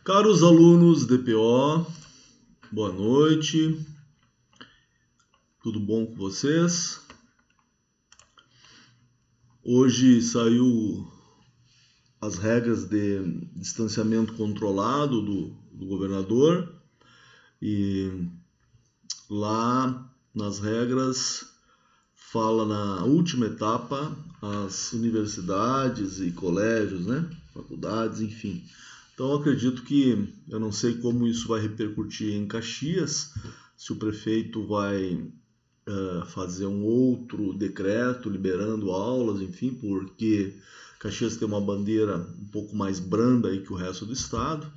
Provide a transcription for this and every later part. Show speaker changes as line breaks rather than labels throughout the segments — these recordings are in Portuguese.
Caros alunos DPO, boa noite, tudo bom com vocês? Hoje saiu as regras de distanciamento controlado do governador e lá nas regras fala na última etapa as universidades e colégios, né? Faculdades, enfim. Então eu acredito que, eu não sei como isso vai repercutir em Caxias, se o prefeito vai fazer um outro decreto liberando aulas, enfim, porque Caxias tem uma bandeira um pouco mais branda aí que o resto do estado,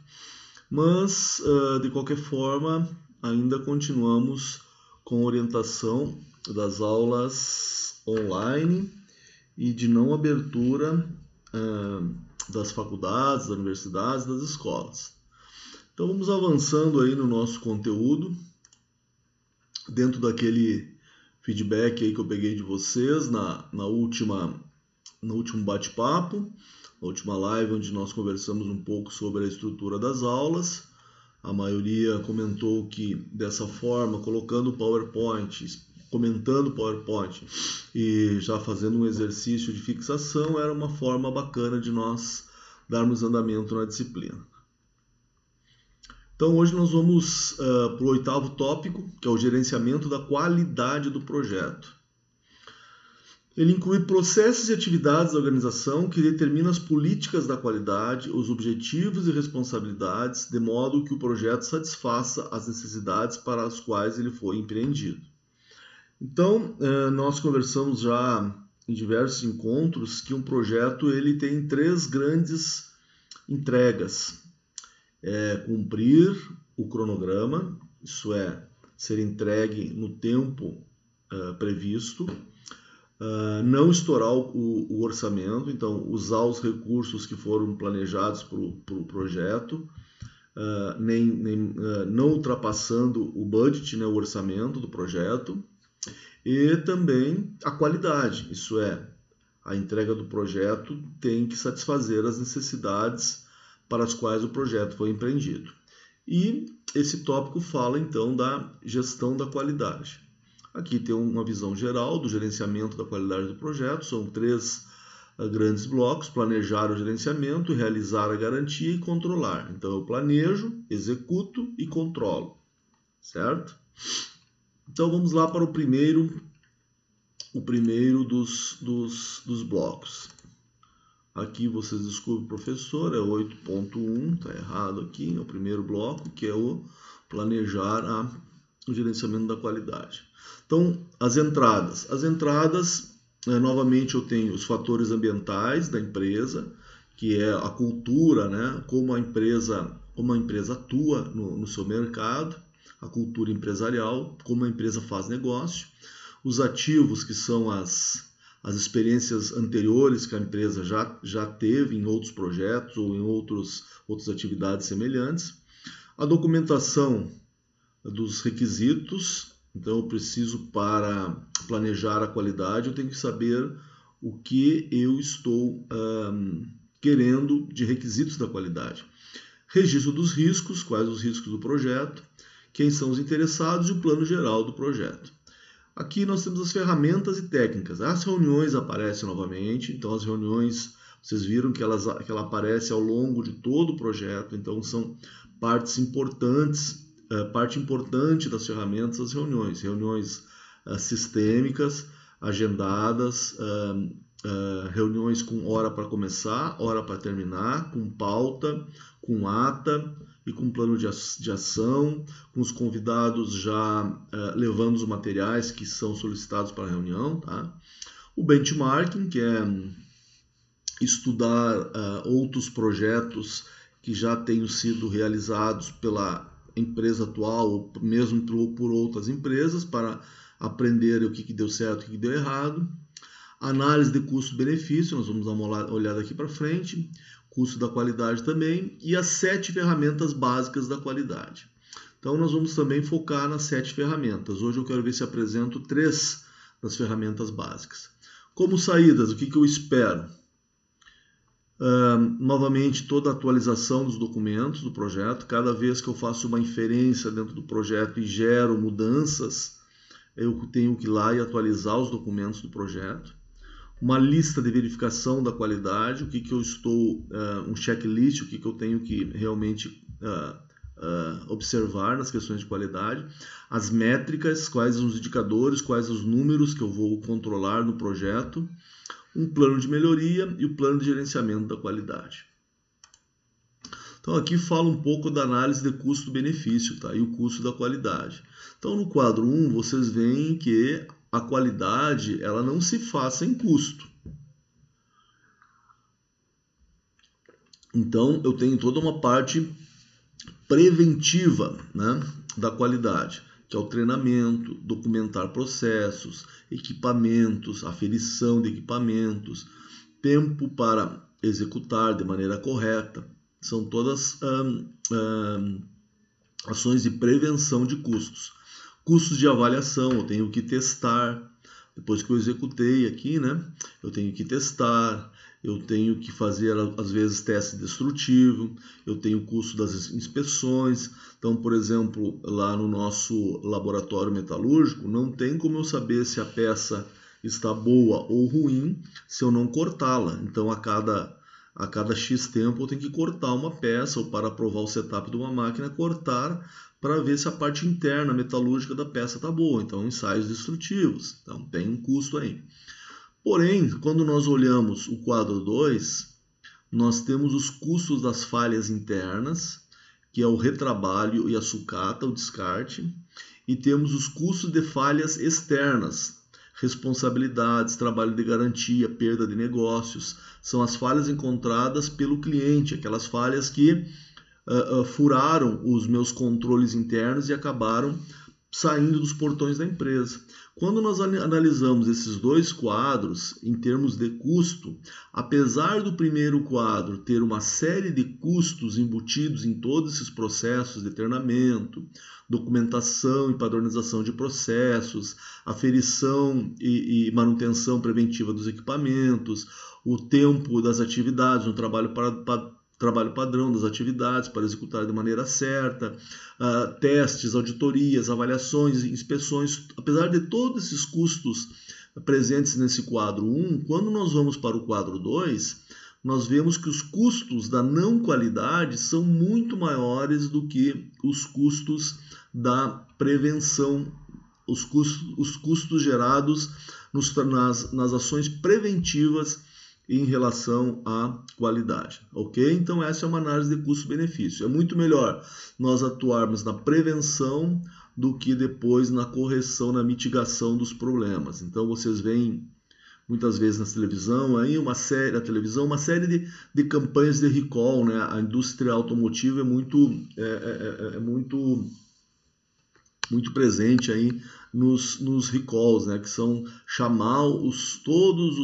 mas de qualquer forma ainda continuamos com orientação das aulas online e de não abertura das faculdades, das universidades, das escolas. Então vamos avançando aí no nosso conteúdo, dentro daquele feedback aí que eu peguei de vocês no último bate-papo, na última live onde nós conversamos um pouco sobre a estrutura das aulas. A maioria comentou que dessa forma, colocando o PowerPoint, comentando o PowerPoint e já fazendo um exercício de fixação, era uma forma bacana de nós darmos andamento na disciplina. Então hoje nós vamos para o 8º tópico, que é o gerenciamento da qualidade do projeto. Ele inclui processos e atividades da organização que determinam as políticas da qualidade, os objetivos e responsabilidades, de modo que o projeto satisfaça as necessidades para as quais ele foi empreendido. Então, nós conversamos já em diversos encontros que um projeto ele tem 3 grandes entregas. Cumprir o cronograma, isso é, ser entregue no tempo previsto, não estourar o orçamento, então usar os recursos que foram planejados para o projeto, não ultrapassando o budget, né, o orçamento do projeto, e também a qualidade, isso é, a entrega do projeto tem que satisfazer as necessidades para as quais o projeto foi empreendido. E esse tópico fala então da gestão da qualidade. Aqui tem uma visão geral do gerenciamento da qualidade do projeto, são 3 grandes blocos: planejar o gerenciamento, realizar a garantia e controlar. Então eu planejo, executo e controlo, certo? Então vamos lá para o primeiro dos blocos. Aqui vocês descobrem, professor, é 8.1, está errado aqui, é o primeiro bloco, que é o planejar o gerenciamento da qualidade. Então, as entradas, novamente eu tenho os fatores ambientais da empresa, que é a cultura, né? Como a empresa atua no seu mercado, a cultura empresarial, como a empresa faz negócio, os ativos, que são as experiências anteriores que a empresa já teve em outros projetos ou em outras atividades semelhantes, a documentação dos requisitos. Então eu preciso, para planejar a qualidade, eu tenho que saber o que eu estou querendo de requisitos da qualidade. Registro dos riscos, quais os riscos do projeto, quem são os interessados e o plano geral do projeto. Aqui nós temos as ferramentas e técnicas. As reuniões aparecem novamente, então as reuniões, vocês viram que ela aparece ao longo de todo o projeto, então são partes importantes, parte importante das ferramentas, as reuniões sistêmicas, agendadas, reuniões com hora para começar, hora para terminar, com pauta, com ata e com plano de ação, com os convidados já levando os materiais que são solicitados para a reunião, tá? O benchmarking, que é estudar outros projetos que já tenham sido realizados pela empresa atual ou mesmo por outras empresas, para aprender o que deu certo e o que deu errado. Análise de custo-benefício, nós vamos dar uma olhada aqui para frente. Custo da qualidade também, e as 7 ferramentas básicas da qualidade. Então nós vamos também focar nas 7 ferramentas. Hoje eu quero ver se apresento 3 das ferramentas básicas. Como saídas, o que eu espero? Novamente, toda a atualização dos documentos do projeto. Cada vez que eu faço uma inferência dentro do projeto e gero mudanças, eu tenho que ir lá e atualizar os documentos do projeto. Uma lista de verificação da qualidade, o que eu estou, um checklist, o que eu tenho que realmente observar nas questões de qualidade, as métricas, quais os indicadores, quais os números que eu vou controlar no projeto, um plano de melhoria e o plano de gerenciamento da qualidade. Então aqui fala um pouco da análise de custo-benefício, tá? E o custo da qualidade. Então no quadro 1 vocês veem que a qualidade ela não se faz sem custo. Então eu tenho toda uma parte preventiva, né, da qualidade, que é o treinamento, documentar processos, equipamentos, aferição de equipamentos, tempo para executar de maneira correta. São todas ações de prevenção de custos. Custos de avaliação, eu tenho que testar. Depois que eu executei aqui, né, eu tenho que testar, eu tenho que fazer, às vezes, teste destrutivo, eu tenho o custo das inspeções. Então, por exemplo, lá no nosso laboratório metalúrgico, não tem como eu saber se a peça está boa ou ruim se eu não cortá-la. Então, a cada X tempo eu tenho que cortar uma peça, ou para aprovar o setup de uma máquina, cortar para ver se a parte interna metalúrgica da peça está boa. Então, ensaios destrutivos. Então, tem um custo aí. Porém, quando nós olhamos o quadro 2, nós temos os custos das falhas internas, que é o retrabalho e a sucata, o descarte, e temos os custos de falhas externas, responsabilidades, trabalho de garantia, perda de negócios. São as falhas encontradas pelo cliente, aquelas falhas que furaram os meus controles internos e acabaram saindo dos portões da empresa. Quando nós analisamos esses dois quadros em termos de custo, apesar do primeiro quadro ter uma série de custos embutidos em todos esses processos de treinamento, documentação e padronização de processos, aferição e manutenção preventiva dos equipamentos, o tempo das atividades, um trabalho padrão das atividades para executar de maneira certa, testes, auditorias, avaliações, inspeções. Apesar de todos esses custos presentes nesse quadro 1, quando nós vamos para o quadro 2, nós vemos que os custos da não qualidade são muito maiores do que os custos da prevenção, os custos gerados nas ações preventivas em relação à qualidade, ok? Então essa é uma análise de custo-benefício. É muito melhor nós atuarmos na prevenção do que depois na correção, na mitigação dos problemas. Então vocês veem muitas vezes na televisão, aí uma série de campanhas de recall, né? A indústria automotiva é muito presente aí nos recalls, né, que são chamar todos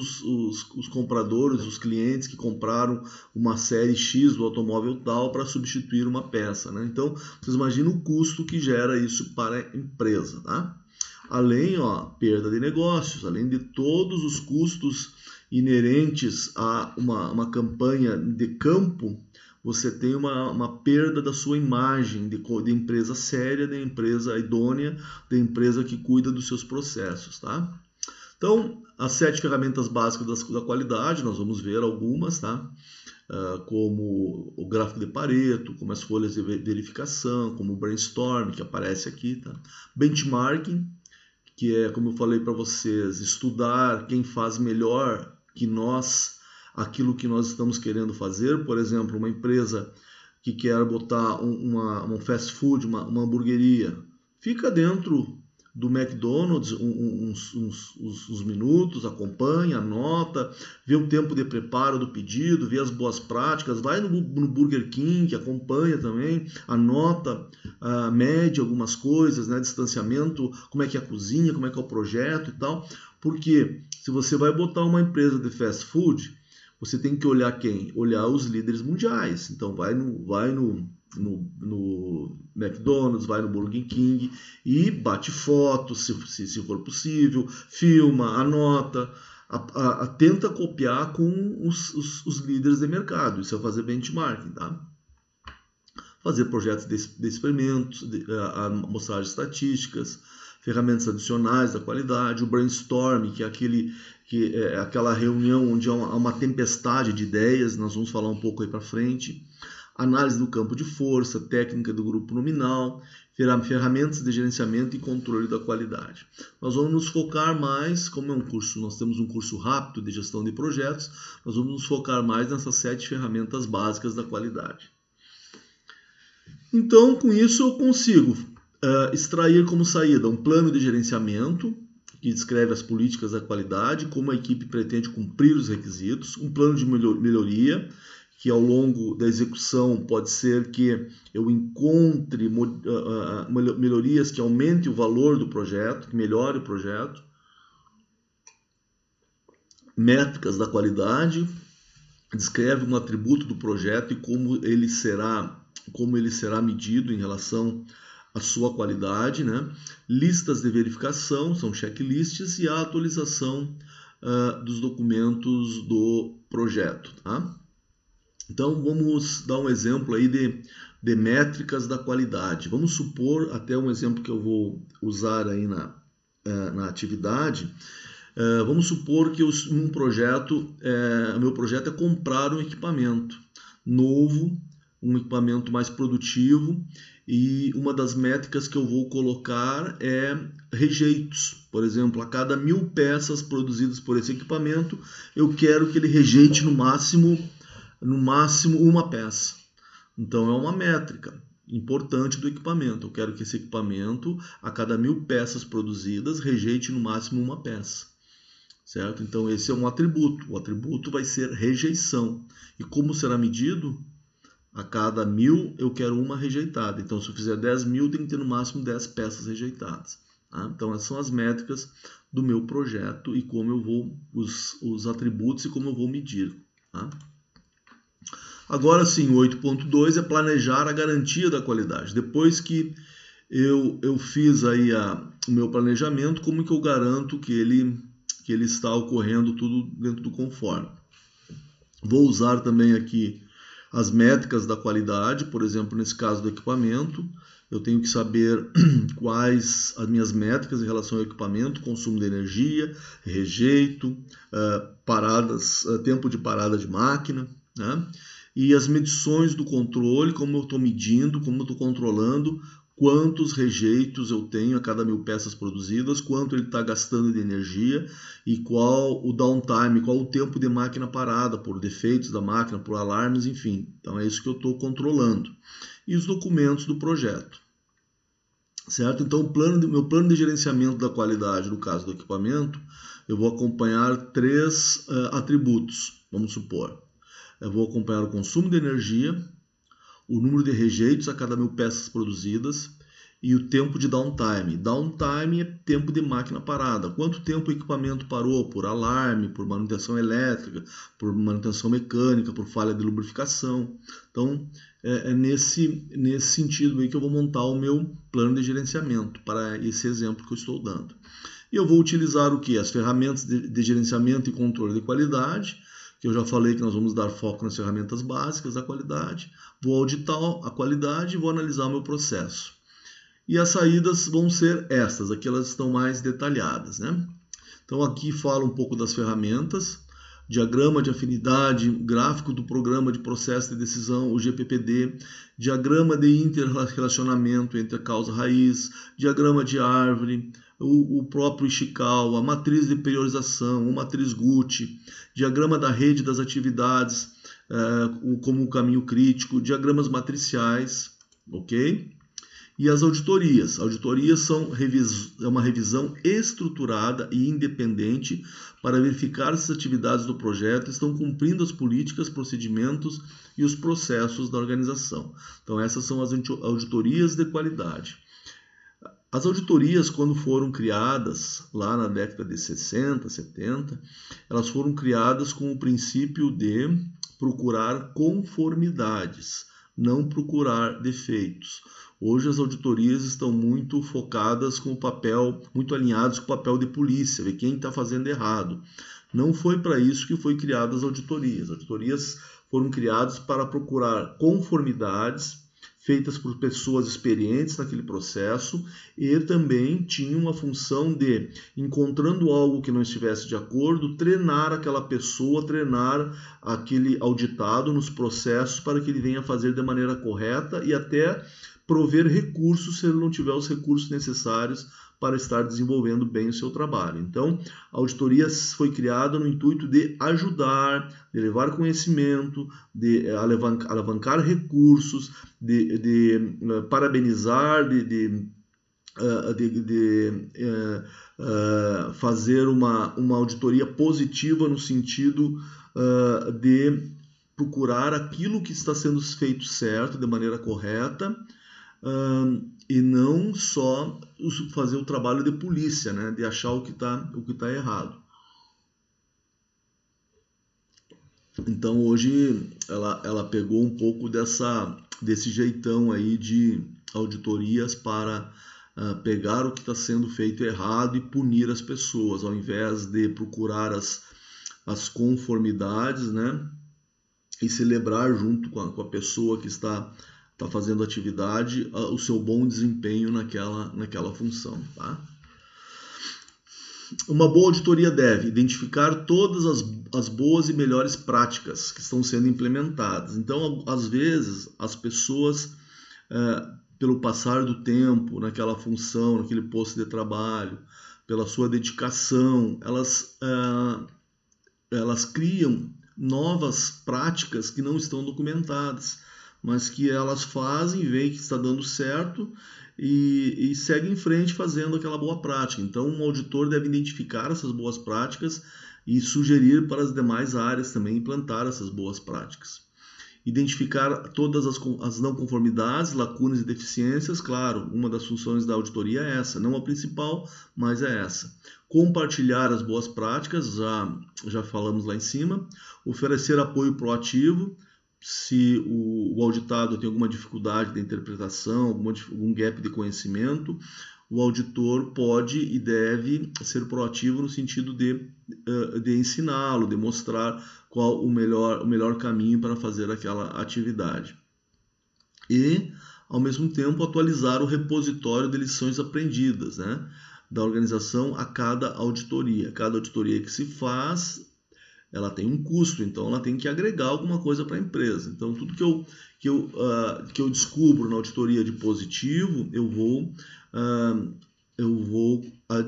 os compradores, os clientes que compraram uma série X do automóvel tal para substituir uma peça, né? Então, vocês imaginam o custo que gera isso para a empresa, tá? Além, perda de negócios, além de todos os custos inerentes a uma campanha de campo, você tem uma perda da sua imagem de empresa séria, de empresa idônea, de empresa que cuida dos seus processos, tá? Então, as 7 ferramentas básicas da qualidade, nós vamos ver algumas, tá? Como o gráfico de Pareto, como as folhas de verificação, como o brainstorm, que aparece aqui, tá? Benchmarking, que é, como eu falei para vocês, estudar quem faz melhor que nós aquilo que nós estamos querendo fazer. Por exemplo, uma empresa que quer botar um fast food, uma hamburgueria, fica dentro do McDonald's uns minutos, acompanha, anota, vê o tempo de preparo do pedido, vê as boas práticas, vai no Burger King, acompanha também, anota, mede algumas coisas, né, distanciamento, como é que é a cozinha, como é que é o projeto e tal, porque se você vai botar uma empresa de fast food, você tem que olhar quem? Olhar os líderes mundiais. Então vai no McDonald's, vai no Burger King e bate foto, se for possível, filma, anota, tenta copiar com os líderes de mercado. Isso é fazer benchmarking, tá? Fazer projetos de experimentos, mostrar estatísticas, ferramentas adicionais da qualidade, o brainstorming, que é aquela reunião onde há uma tempestade de ideias, nós vamos falar um pouco aí para frente, análise do campo de força, técnica do grupo nominal, ferramentas de gerenciamento e controle da qualidade. Nós vamos nos focar mais, como é um curso, nós temos um curso rápido de gestão de projetos, nós vamos nos focar mais nessas 7 ferramentas básicas da qualidade. Então, com isso eu consigo extrair como saída um plano de gerenciamento, que descreve as políticas da qualidade, como a equipe pretende cumprir os requisitos, um plano de melhoria, que ao longo da execução pode ser que eu encontre melhorias que aumentem o valor do projeto, que melhore o projeto, métricas da qualidade, descreve um atributo do projeto e como ele será medido em relação à sua qualidade, né? Listas de verificação, são checklists, e a atualização dos documentos do projeto, tá? Então, vamos dar um exemplo aí de métricas da qualidade. Vamos supor, até um exemplo que eu vou usar aí na atividade, vamos supor que um projeto, meu projeto é comprar um equipamento novo, um equipamento mais produtivo, e uma das métricas que eu vou colocar é rejeitos. Por exemplo, a cada 1000 peças produzidas por esse equipamento, eu quero que ele rejeite no máximo uma peça. Então é uma métrica importante do equipamento. Eu quero que esse equipamento, a cada 1000 peças produzidas, rejeite no máximo uma peça. Certo? Então esse é um atributo. O atributo vai ser rejeição. E como será medido? A cada 1000 eu quero uma rejeitada. Então se eu fizer 10.000, tem que ter no máximo 10 peças rejeitadas. Tá? Então essas são as métricas do meu projeto e como eu vou, os atributos e como eu vou medir. Tá? Agora sim, o 8.2 é planejar a garantia da qualidade. Depois que eu fiz aí o meu planejamento, como que eu garanto que ele está ocorrendo tudo dentro do conforme? Vou usar também aqui as métricas da qualidade, por exemplo, nesse caso do equipamento, eu tenho que saber quais as minhas métricas em relação ao equipamento, consumo de energia, rejeito, tempo de parada de máquina, né? E as medições do controle, como eu estou medindo, como eu estou controlando, quantos rejeitos eu tenho a cada 1000 peças produzidas, quanto ele está gastando de energia e qual o downtime, qual o tempo de máquina parada, por defeitos da máquina, por alarmes, enfim. Então é isso que eu estou controlando. E os documentos do projeto. Certo? Então meu plano de gerenciamento da qualidade, no caso do equipamento, eu vou acompanhar 3 atributos, vamos supor. Eu vou acompanhar o consumo de energia, o número de rejeitos a cada 1000 peças produzidas e o tempo de downtime. Downtime é tempo de máquina parada. Quanto tempo o equipamento parou por alarme, por manutenção elétrica, por manutenção mecânica, por falha de lubrificação. Então, é nesse sentido aí que eu vou montar o meu plano de gerenciamento para esse exemplo que eu estou dando. E eu vou utilizar o que? As ferramentas de gerenciamento e controle de qualidade, que eu já falei que nós vamos dar foco nas ferramentas básicas da qualidade, vou auditar a qualidade e vou analisar o meu processo. E as saídas vão ser estas, aqui elas estão mais detalhadas, né? Então aqui fala um pouco das ferramentas, diagrama de afinidade, gráfico do programa de processo de decisão, o GPPD, diagrama de interrelacionamento entre a causa raiz, diagrama de árvore, o próprio Ishikawa, a matriz de priorização, a matriz Gucci, diagrama da rede das atividades como o caminho crítico, diagramas matriciais, ok? E as auditorias. Auditorias são uma revisão estruturada e independente para verificar se as atividades do projeto estão cumprindo as políticas, procedimentos e os processos da organização. Então essas são as auditorias de qualidade. As auditorias, quando foram criadas lá na década de 60, 70, elas foram criadas com o princípio de procurar conformidades, não procurar defeitos. Hoje as auditorias estão muito focadas com o papel, muito alinhadas com o papel de polícia, ver quem está fazendo errado. Não foi para isso que foi criadas as auditorias. As auditorias foram criadas para procurar conformidades feitas por pessoas experientes naquele processo e também tinham a função de, encontrando algo que não estivesse de acordo, treinar aquela pessoa, treinar aquele auditado nos processos para que ele venha fazer de maneira correta e até prover recursos se ele não tiver os recursos necessários para estar desenvolvendo bem o seu trabalho. Então, a auditoria foi criada no intuito de ajudar, de levar conhecimento, de alavancar recursos, de parabenizar, de fazer uma auditoria positiva no sentido de procurar aquilo que está sendo feito certo, de maneira correta, e não só fazer o trabalho de polícia, né, de achar o que tá errado. Então hoje ela pegou um pouco desse jeitão aí de auditorias para pegar o que está sendo feito errado e punir as pessoas, ao invés de procurar as conformidades, né, e celebrar junto com a pessoa que está fazendo atividade o seu bom desempenho naquela função. Tá? Uma boa auditoria deve identificar todas as boas e melhores práticas que estão sendo implementadas. Então, às vezes, as pessoas, pelo passar do tempo naquela função, naquele posto de trabalho, pela sua dedicação, elas criam novas práticas que não estão documentadas, mas que elas fazem, veem que está dando certo e seguem em frente fazendo aquela boa prática. Então, um auditor deve identificar essas boas práticas e sugerir para as demais áreas também implantar essas boas práticas. Identificar todas as não conformidades, lacunas e deficiências, claro, uma das funções da auditoria é essa, não a principal, mas é essa. Compartilhar as boas práticas, já falamos lá em cima. Oferecer apoio proativo, se o auditado tem alguma dificuldade de interpretação, algum gap de conhecimento, o auditor pode e deve ser proativo no sentido de ensiná-lo, de mostrar qual o melhor caminho para fazer aquela atividade. E, ao mesmo tempo, atualizar o repositório de lições aprendidas, né, da organização a cada auditoria. Cada auditoria que se faz, ela tem um custo, então ela tem que agregar alguma coisa para a empresa. Então, tudo que eu descubro na auditoria de positivo, eu vou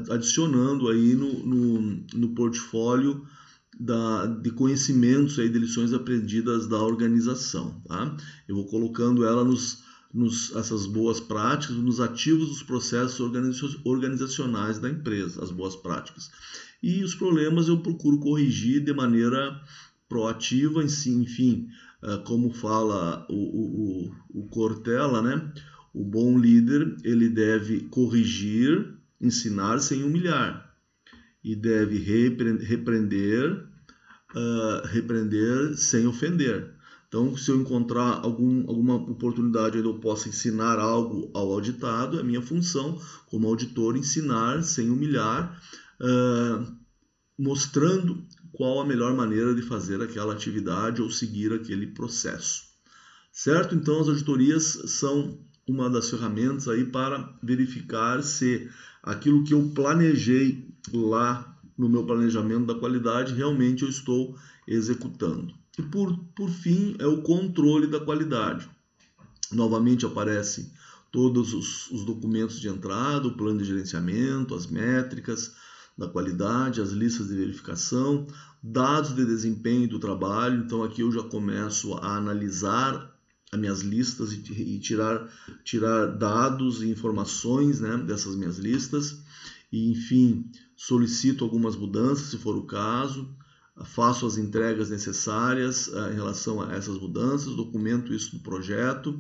adicionando aí no portfólio de conhecimentos, aí, de lições aprendidas da organização. Tá? Eu vou colocando ela essas boas práticas nos ativos dos processos organizacionais da empresa, as boas práticas. E os problemas eu procuro corrigir de maneira proativa, enfim, como fala o Cortella, né? O bom líder, ele deve corrigir, ensinar sem humilhar, e deve repreender sem ofender. Então, se eu encontrar alguma oportunidade onde eu possa ensinar algo ao auditado, é minha função como auditor ensinar sem humilhar, mostrando qual a melhor maneira de fazer aquela atividade ou seguir aquele processo. Certo? Então, as auditorias são uma das ferramentas aí para verificar se aquilo que eu planejei lá no meu planejamento da qualidade realmente eu estou executando. E por fim, é o controle da qualidade. Novamente aparecem todos os documentos de entrada, o plano de gerenciamento, as métricas da qualidade, as listas de verificação, dados de desempenho do trabalho. Então aqui eu já começo a analisar as minhas listas e tirar dados e informações, né, dessas minhas listas. E, enfim, solicito algumas mudanças, se for o caso, faço as entregas necessárias em relação a essas mudanças, documento isso no projeto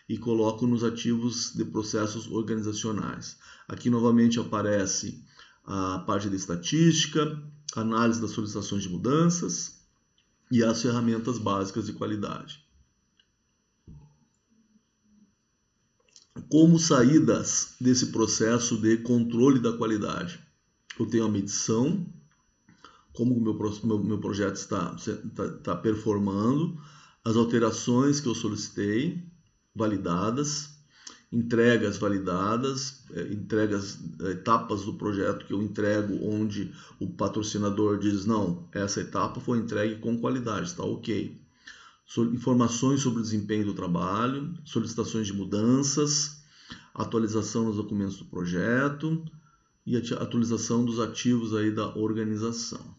e coloco nos ativos de processos organizacionais. Aqui novamente aparece a parte de estatística, análise das solicitações de mudanças e as ferramentas básicas de qualidade. Como saídas desse processo de controle da qualidade? Eu tenho a medição, como o meu projeto está performando, as alterações que eu solicitei, validadas, entregas validadas, etapas do projeto que eu entrego, onde o patrocinador diz, não, essa etapa foi entregue com qualidade, está ok. Informações sobre o desempenho do trabalho, solicitações de mudanças, atualização dos documentos do projeto e atualização dos ativos aí da organização.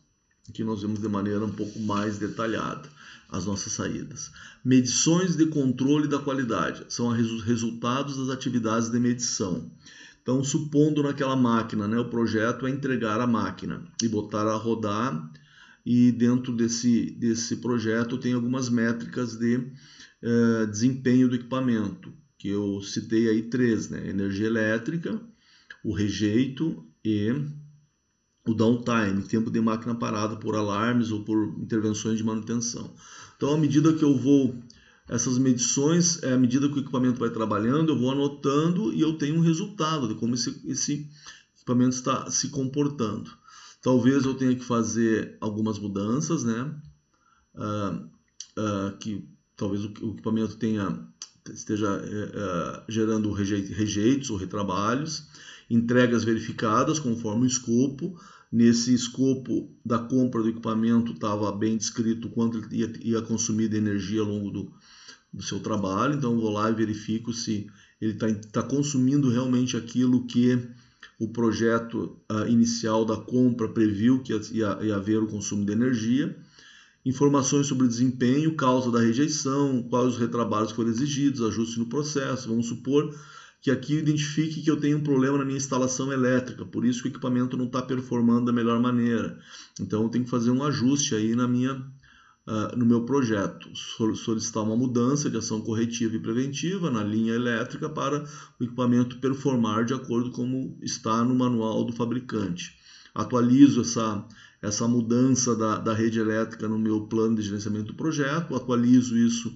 Aqui nós vemos de maneira um pouco mais detalhada as nossas saídas. Medições de controle da qualidade são os resultados das atividades de medição. Então, supondo naquela máquina, né, o projeto é entregar a máquina e botar a rodar, e dentro desse projeto tem algumas métricas de desempenho do equipamento, que eu citei aí 3, né? Energia elétrica, o rejeito e o downtime, tempo de máquina parada por alarmes ou por intervenções de manutenção. Então, à medida que eu vou, essas medições, à medida que o equipamento vai trabalhando, eu vou anotando e eu tenho um resultado de como esse equipamento está se comportando. Talvez eu tenha que fazer algumas mudanças, né? Que talvez o equipamento esteja gerando rejeitos ou retrabalhos, entregas verificadas conforme o escopo. Nesse escopo da compra do equipamento estava bem descrito quanto ele ia consumir de energia ao longo do seu trabalho, então eu vou lá e verifico se ele está consumindo realmente aquilo que o projeto inicial da compra previu que ia haver o consumo de energia. Informações sobre desempenho, causa da rejeição, quais os retrabalhos que foram exigidos, ajustes no processo. Vamos supor que aqui eu identifique que eu tenho um problema na minha instalação elétrica, por isso que o equipamento não está performando da melhor maneira. Então eu tenho que fazer um ajuste aí no meu projeto, solicitar uma mudança de ação corretiva e preventiva na linha elétrica para o equipamento performar de acordo com como está no manual do fabricante. Atualizo essa mudança da rede elétrica no meu plano de gerenciamento do projeto, atualizo isso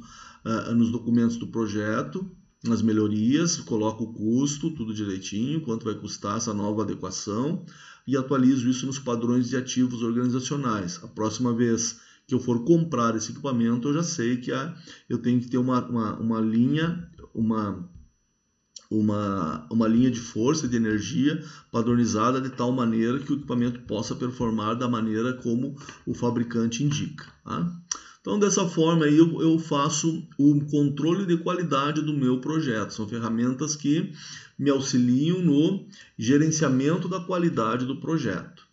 nos documentos do projeto, nas melhorias, coloco o custo, tudo direitinho, quanto vai custar essa nova adequação, e atualizo isso nos padrões de ativos organizacionais. A próxima vez que eu for comprar esse equipamento, eu já sei que eu tenho que ter uma linha de força, de energia padronizada de tal maneira que o equipamento possa performar da maneira como o fabricante indica. Tá? Então, dessa forma aí eu faço o controle de qualidade do meu projeto. São ferramentas que me auxiliam no gerenciamento da qualidade do projeto.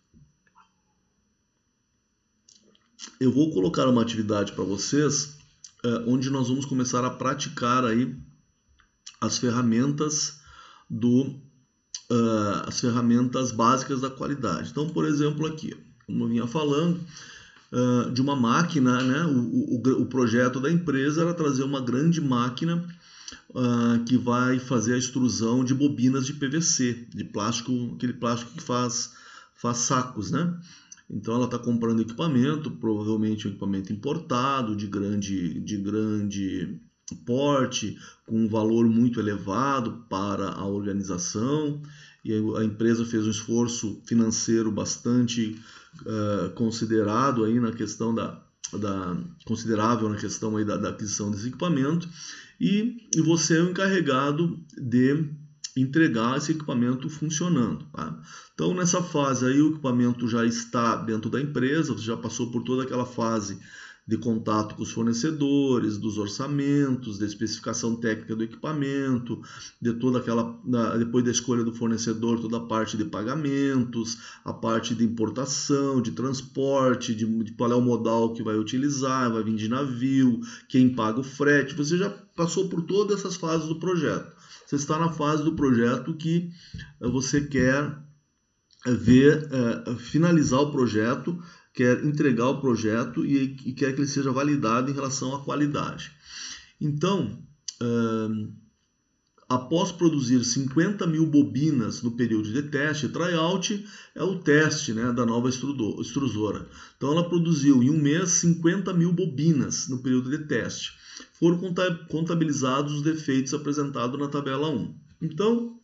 Eu vou colocar uma atividade para vocês, onde nós vamos começar a praticar aí as ferramentas básicas da qualidade. Então, por exemplo, aqui, como eu vinha falando, de uma máquina, né? O projeto da empresa era trazer uma grande máquina que vai fazer a extrusão de bobinas de PVC, de plástico, aquele plástico que faz sacos, né? Então ela está comprando equipamento, provavelmente um equipamento importado, de grande porte, com um valor muito elevado para a organização, e a empresa fez um esforço financeiro bastante considerado aí na questão considerável na questão aí da aquisição desse equipamento, e você é o encarregado de entregar esse equipamento funcionando. Tá? Então, nessa fase aí, o equipamento já está dentro da empresa, você já passou por toda aquela fase de contato com os fornecedores, dos orçamentos, da especificação técnica do equipamento, depois da escolha do fornecedor, toda a parte de pagamentos, a parte de importação, de transporte, de qual é o modal que vai utilizar, vai vir de navio, quem paga o frete. Você já passou por todas essas fases do projeto. Você está na fase do projeto que você quer finalizar o projeto, quer entregar o projeto e quer que ele seja validado em relação à qualidade. Então, após produzir 50 mil bobinas no período de teste, tryout é o teste, né, da nova extrusora. Então, ela produziu em um mês 50 mil bobinas no período de teste. Foram contabilizados os defeitos apresentados na tabela 1. Então,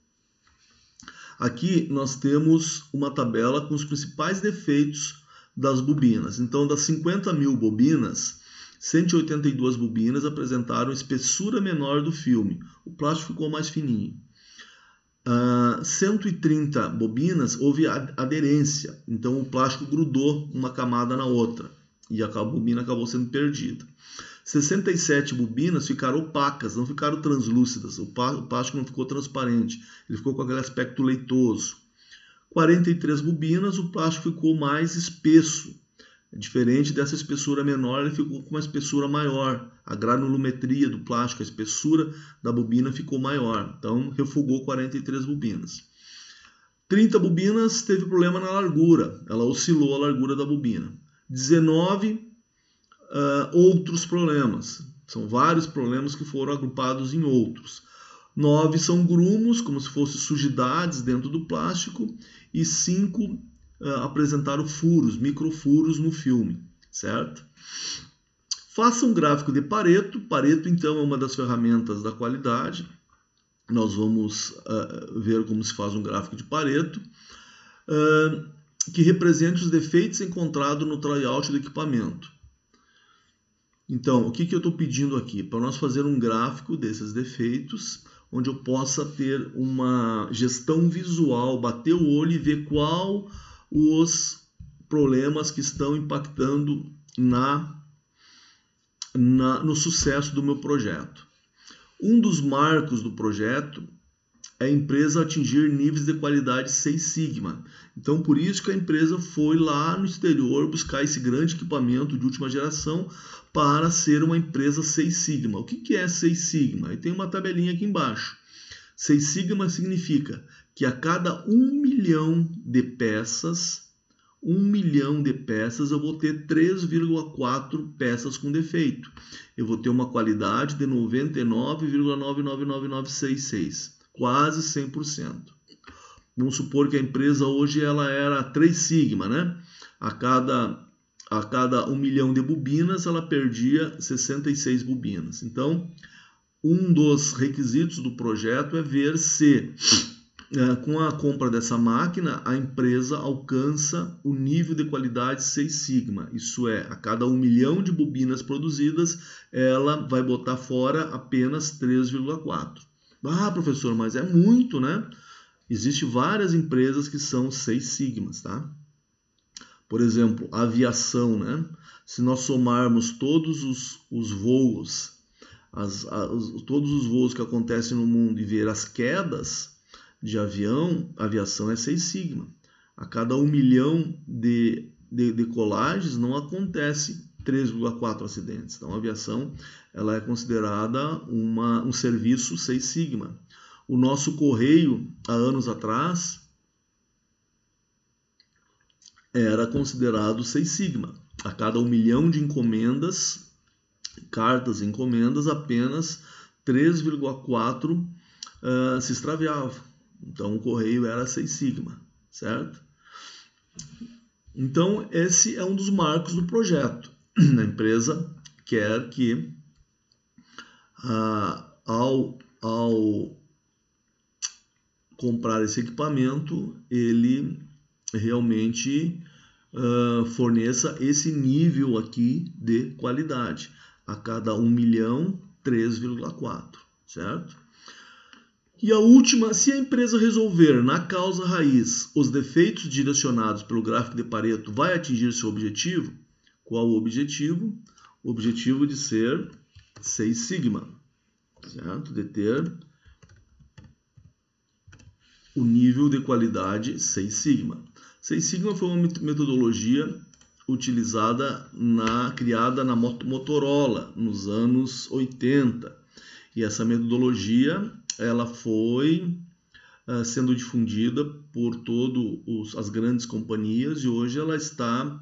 aqui nós temos uma tabela com os principais defeitos das bobinas. Então, das 50 mil bobinas, 182 bobinas apresentaram espessura menor do filme. O plástico ficou mais fininho. 130 bobinas houve aderência, então o plástico grudou uma camada na outra e a bobina acabou sendo perdida. 67 bobinas ficaram opacas, não ficaram translúcidas, o plástico não ficou transparente, ele ficou com aquele aspecto leitoso. 43 bobinas, o plástico ficou mais espesso. Diferente dessa espessura menor, ele ficou com uma espessura maior. A granulometria do plástico, a espessura da bobina ficou maior. Então, refugou 43 bobinas. 30 bobinas teve problema na largura. Ela oscilou a largura da bobina. 19 outros problemas. São vários problemas que foram agrupados em outros. 9 são grumos, como se fossem sujidades dentro do plástico. E 5 apresentaram furos, microfuros no filme, certo? Faça um gráfico de Pareto. Pareto, então, é uma das ferramentas da qualidade. Nós vamos ver como se faz um gráfico de Pareto, que represente os defeitos encontrados no layout do equipamento. Então, o que eu estou pedindo aqui? Para nós fazer um gráfico desses defeitos, onde eu possa ter uma gestão visual, bater o olho e ver qual os problemas que estão impactando no sucesso do meu projeto. Um dos marcos do projeto é a empresa atingir níveis de qualidade 6 Sigma. Então, por isso que a empresa foi lá no exterior buscar esse grande equipamento de última geração para ser uma empresa 6 Sigma. O que é 6 Sigma? Aí tem uma tabelinha aqui embaixo. 6 Sigma significa que a cada 1 milhão de peças, eu vou ter 3,4 peças com defeito. Eu vou ter uma qualidade de 99,999966, quase 100%. Vamos supor que a empresa hoje ela era 3 Sigma, né? A cada 1 milhão de bobinas, ela perdia 66 bobinas. Então, um dos requisitos do projeto é ver se com a compra dessa máquina, a empresa alcança o nível de qualidade 6 Sigma. Isso é, a cada 1 milhão de bobinas produzidas, ela vai botar fora apenas 3,4. Ah, professor, mas é muito, né? Existem várias empresas que são 6 Sigmas, tá? Por exemplo, a aviação, né? Se nós somarmos todos os voos, todos os voos que acontecem no mundo e ver as quedas de avião, a aviação é 6 Sigma. A cada 1 milhão de decolagens não acontece 3,4 acidentes. Então, a aviação ela é considerada um serviço 6 Sigma. O nosso correio, há anos atrás, era considerado 6 Sigma. A cada 1 milhão de encomendas, cartas e encomendas, apenas 3,4 se extraviavam. Então, o correio era 6 Sigma, certo? Então, esse é um dos marcos do projeto. A empresa quer que, ao comprar esse equipamento, ele realmente forneça esse nível aqui de qualidade. A cada 1 milhão, 3,4, certo? E a última, se a empresa resolver na causa raiz os defeitos direcionados pelo gráfico de Pareto, vai atingir seu objetivo? Qual o objetivo? O objetivo de ser 6 Sigma, certo? De ter o nível de qualidade 6 Sigma. 6 Sigma foi uma metodologia criada na Motorola nos anos 80. E essa metodologia ela foi sendo difundida por todas as grandes companhias e hoje ela está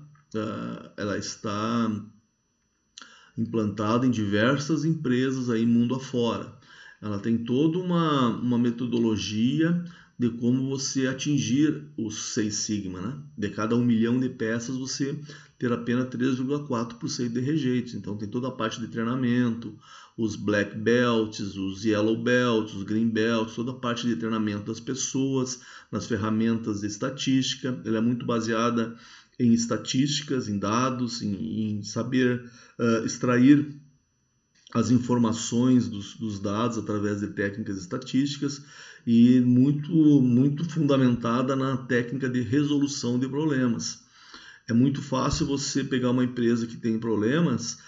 implantada em diversas empresas aí mundo afora. Ela tem toda uma metodologia de como você atingir os 6 Sigma, né? De cada 1 milhão de peças você ter apenas 3,4% de rejeitos. Então tem toda a parte de treinamento, os black belts, os yellow belts, os green belts, toda a parte de treinamento das pessoas, nas ferramentas de estatística. Ela é muito baseada em estatísticas, em dados, em saber extrair as informações dos dados através de técnicas estatísticas e muito fundamentada na técnica de resolução de problemas. É muito fácil você pegar uma empresa que tem problemas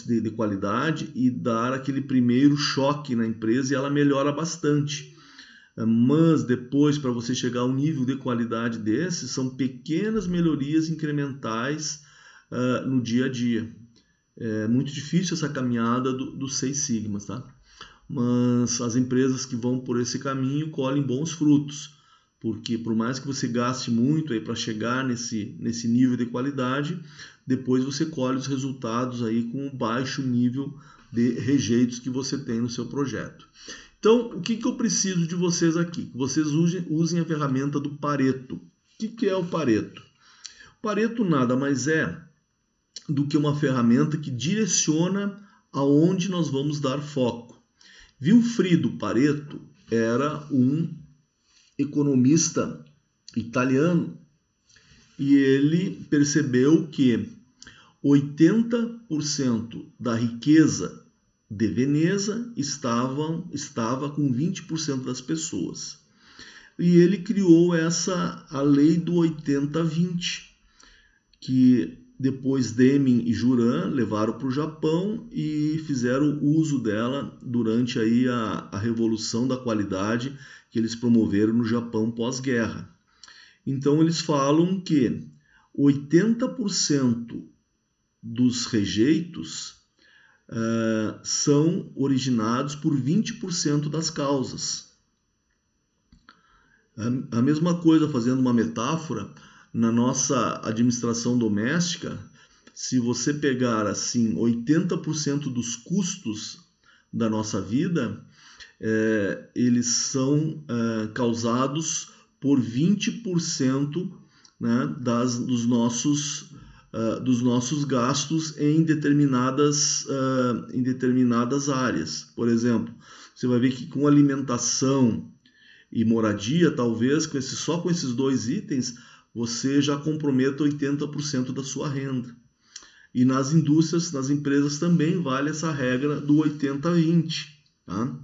de qualidade e dar aquele primeiro choque na empresa e ela melhora bastante. Mas depois, para você chegar a um nível de qualidade desse, são pequenas melhorias incrementais no dia a dia. É muito difícil essa caminhada dos 6 sigmas, tá? Mas as empresas que vão por esse caminho colhem bons frutos, porque por mais que você gaste muito aí para chegar nesse nível de qualidade, depois você colhe os resultados aí com um baixo nível de rejeitos que você tem no seu projeto. Então, o que eu preciso de vocês aqui? Que vocês usem a ferramenta do Pareto. O que é o Pareto? O Pareto nada mais é do que uma ferramenta que direciona aonde nós vamos dar foco. Vilfredo Pareto era um economista italiano e ele percebeu que 80% da riqueza de Veneza estava com 20% das pessoas. E ele criou a lei do 80-20, que depois Deming e Juran levaram para o Japão e fizeram uso dela durante aí a revolução da qualidade que eles promoveram no Japão pós-guerra. Então eles falam que 80% dos rejeitos são originados por 20% das causas. A mesma coisa, fazendo uma metáfora, na nossa administração doméstica, se você pegar assim 80% dos custos da nossa vida, eles são causados por 20%, né, dos nossos gastos em determinadas áreas. Por exemplo, você vai ver que com alimentação e moradia, talvez só com esses 2 itens, você já comprometa 80% da sua renda. E nas indústrias, nas empresas também vale essa regra do 80-20. Tá?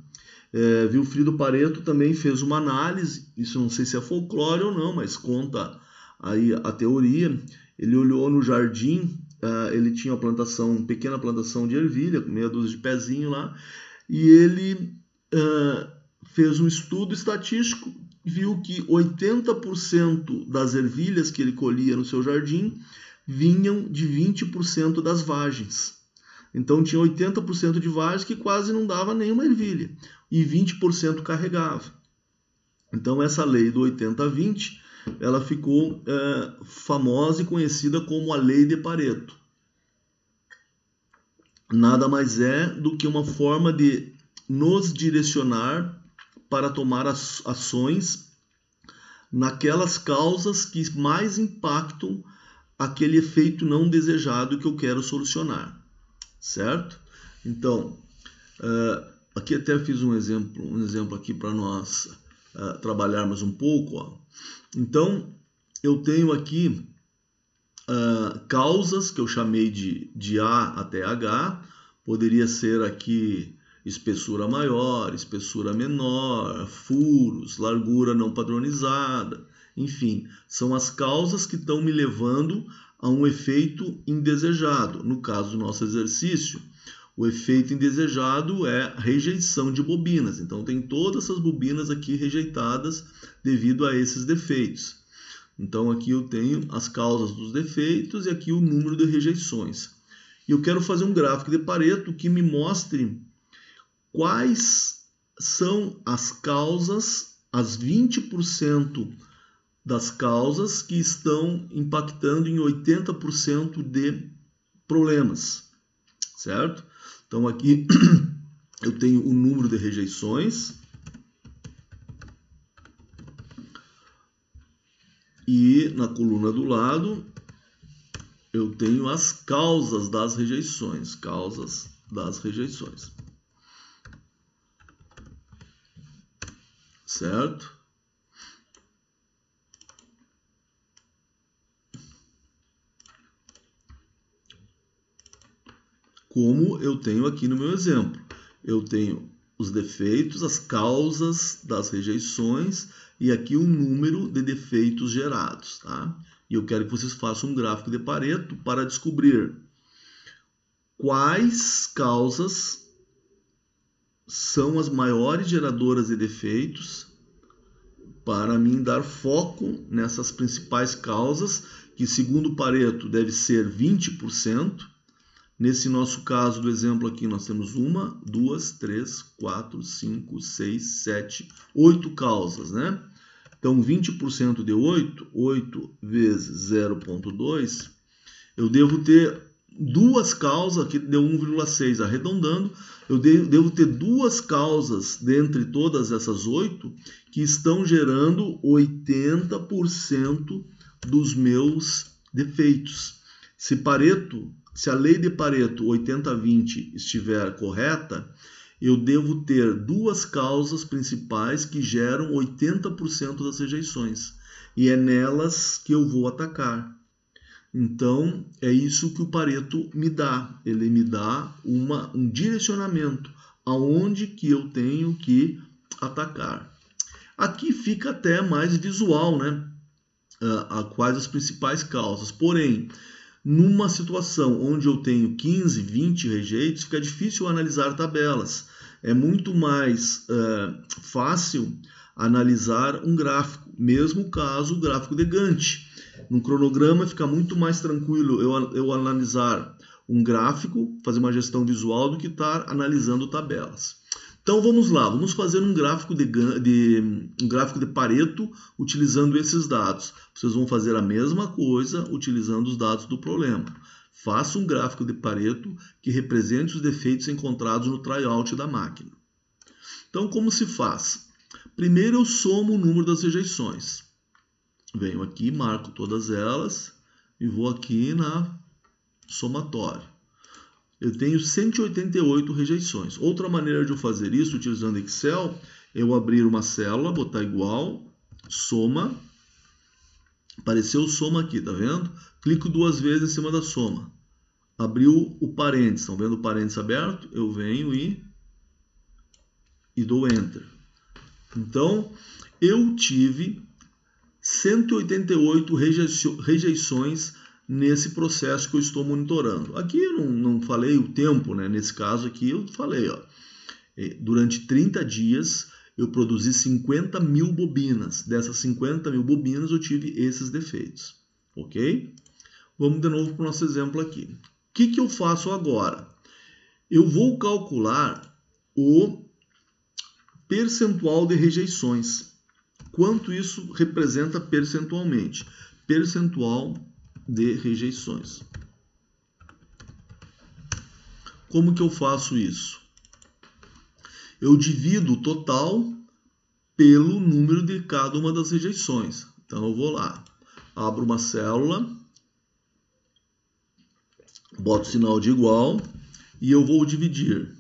Vilfredo Pareto também fez uma análise, isso não sei se é folclore ou não, mas conta aí a teoria. Ele olhou no jardim, ele tinha uma pequena plantação de ervilha, com meia dúzia de pezinho lá, e ele fez um estudo estatístico, viu que 80% das ervilhas que ele colhia no seu jardim vinham de 20% das vagens. Então tinha 80% de vagens que quase não dava nenhuma ervilha e 20% carregava. Então essa lei do 80-20, ela ficou famosa e conhecida como a lei de Pareto. Nada mais é do que uma forma de nos direcionar para tomar ações naquelas causas que mais impactam aquele efeito não desejado que eu quero solucionar, certo? Então, aqui até fiz um exemplo aqui para nós trabalharmos um pouco. Ó. Então, eu tenho aqui causas que eu chamei de A até H, poderia ser aqui espessura maior, espessura menor, furos, largura não padronizada, enfim, são as causas que estão me levando a um efeito indesejado. No caso do nosso exercício, o efeito indesejado é a rejeição de bobinas. Então, tem todas essas bobinas aqui rejeitadas devido a esses defeitos. Então, aqui eu tenho as causas dos defeitos e aqui o número de rejeições. E eu quero fazer um gráfico de Pareto que me mostre quais são as causas, as 20% das causas que estão impactando em 80% de problemas, certo? Então aqui eu tenho o número de rejeições e na coluna do lado eu tenho as causas das rejeições, certo? como eu tenho aqui no meu exemplo. Eu tenho os defeitos, as causas das rejeições e aqui o número de defeitos gerados, tá? E eu quero que vocês façam um gráfico de Pareto para descobrir quais causas são as maiores geradoras de defeitos, para mim dar foco nessas principais causas, que segundo Pareto deve ser 20%. Nesse nosso caso do exemplo aqui, nós temos 1, 2, 3, 4, 5, 6, 7, 8 causas, né? Então, 20% de 8, 8 vezes 0,2, eu devo ter duas causas, aqui deu 1,6, arredondando, eu devo ter duas causas dentre todas essas 8 que estão gerando 80% dos meus defeitos. Se a lei de Pareto 80-20 estiver correta, eu devo ter duas causas principais que geram 80% das rejeições. E é nelas que eu vou atacar. Então, é isso que o Pareto me dá. Ele me dá um direcionamento aonde que eu tenho que atacar. Aqui fica até mais visual, né? Quais as principais causas. Porém, numa situação onde eu tenho 15, 20 rejeitos, fica difícil analisar tabelas. É muito mais fácil analisar um gráfico, mesmo caso o gráfico de Gantt. No cronograma fica muito mais tranquilo eu analisar um gráfico, fazer uma gestão visual, do que estar analisando tabelas. Então vamos lá, vamos fazer um gráfico de Pareto utilizando esses dados. Vocês vão fazer a mesma coisa utilizando os dados do problema. Faça um gráfico de Pareto que represente os defeitos encontrados no tryout da máquina. Então como se faz? Primeiro eu somo o número das rejeições. Venho aqui, marco todas elas e vou aqui na somatório. Eu tenho 188 rejeições. Outra maneira de eu fazer isso, utilizando Excel, é eu abrir uma célula, botar igual, soma. Apareceu o soma aqui, tá vendo? Clico duas vezes em cima da soma. Abriu o parênteses, estão vendo o parênteses aberto? Eu venho e dou Enter. Então, eu tive 188 rejeições nesse processo que eu estou monitorando. Aqui eu não falei o tempo, né? Nesse caso aqui eu falei, ó, durante 30 dias eu produzi 50 mil bobinas. Dessas 50 mil bobinas eu tive esses defeitos, ok? Vamos de novo para o nosso exemplo aqui. O que eu faço agora? Eu vou calcular o percentual de rejeições. Quanto isso representa percentualmente? Percentual de rejeições. Como que eu faço isso? Eu divido o total pelo número de cada uma das rejeições. Então eu vou lá, abro uma célula, boto o sinal de igual e eu vou dividir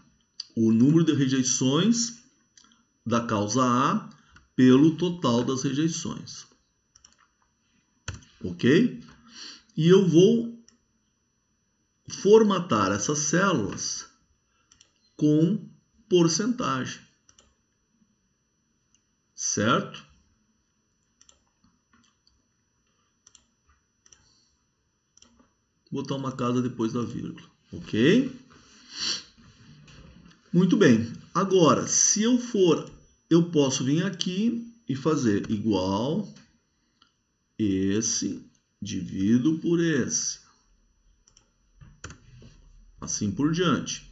o número de rejeições da causa A pelo total das rejeições. Ok? E eu vou formatar essas células com porcentagem. Certo? Vou botar uma casa depois da vírgula. Ok? Muito bem. Agora, se eu posso vir aqui e fazer igual esse divido por esse. Assim por diante.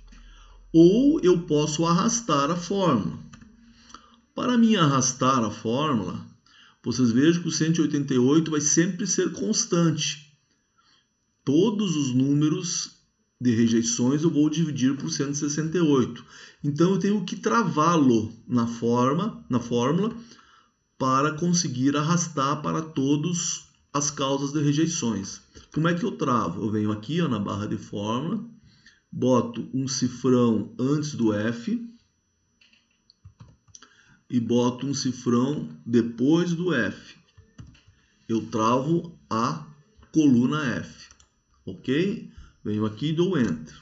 Ou eu posso arrastar a fórmula. Para mim arrastar a fórmula, vocês vejam que o 188 vai sempre ser constante. Todos os números de rejeições eu vou dividir por 168. Então eu tenho que travá-lo na fórmula para conseguir arrastar para todas as causas de rejeições. Como é que eu travo? Eu venho aqui, ó, na barra de fórmula, boto um cifrão antes do F e boto um cifrão depois do F. Eu travo a coluna F, ok? Venho aqui e dou Enter.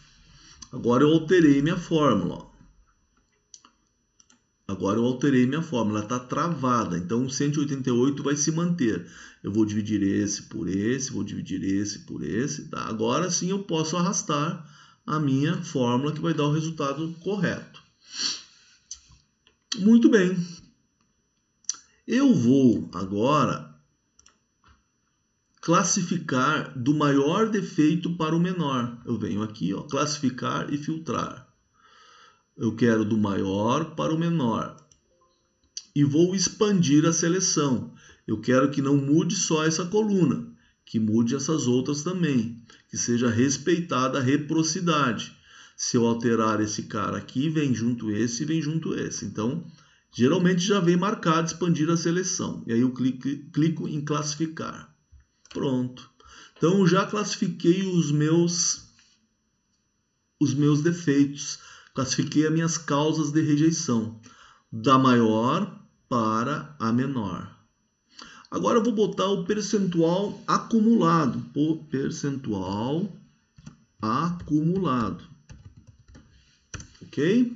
Agora eu alterei minha fórmula, ó. Agora eu alterei minha fórmula, ela está travada, então o 188 vai se manter. Eu vou dividir esse por esse, vou dividir esse por esse, tá? Agora sim eu posso arrastar a minha fórmula que vai dar o resultado correto. Muito bem. Eu vou agora classificar do maior defeito para o menor. Eu venho aqui, ó, classificar e filtrar. Eu quero do maior para o menor. E vou expandir a seleção. Eu quero que não mude só essa coluna, que mude essas outras também, que seja respeitada a reciprocidade. Se eu alterar esse cara aqui, vem junto esse e vem junto esse. Então, geralmente já vem marcado expandir a seleção. E aí eu clico em classificar. Pronto. Então, eu já classifiquei os meus defeitos. Classifiquei as minhas causas de rejeição, da maior para a menor. Agora eu vou botar o percentual acumulado. Percentual acumulado. Ok?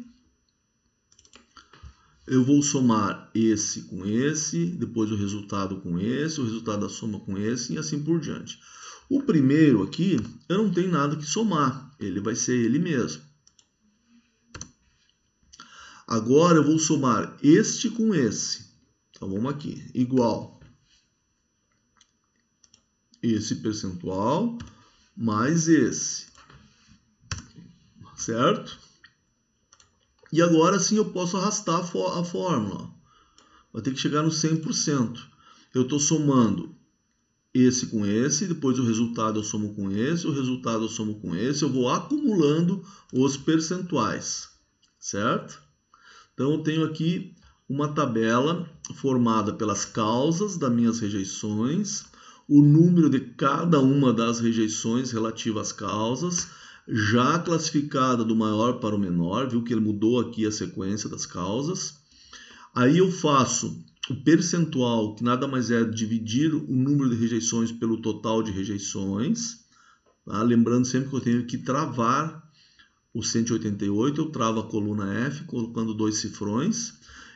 Eu vou somar esse com esse, depois o resultado com esse, o resultado da soma com esse e assim por diante. O primeiro aqui, eu não tenho nada que somar. Ele vai ser ele mesmo. Agora eu vou somar este com esse. Então vamos aqui. Igual esse percentual mais esse. Certo? E agora sim eu posso arrastar a fórmula. Vai ter que chegar no 100%. Eu estou somando esse com esse, depois o resultado eu somo com esse, o resultado eu somo com esse. Eu vou acumulando os percentuais. Certo? Então, eu tenho aqui uma tabela formada pelas causas das minhas rejeições, o número de cada uma das rejeições relativa às causas, já classificada do maior para o menor, viu que ele mudou aqui a sequência das causas. Aí eu faço o percentual, que nada mais é dividir o número de rejeições pelo total de rejeições. Tá? Lembrando sempre que eu tenho que travar o 188, eu travo a coluna F, colocando 2 cifrões,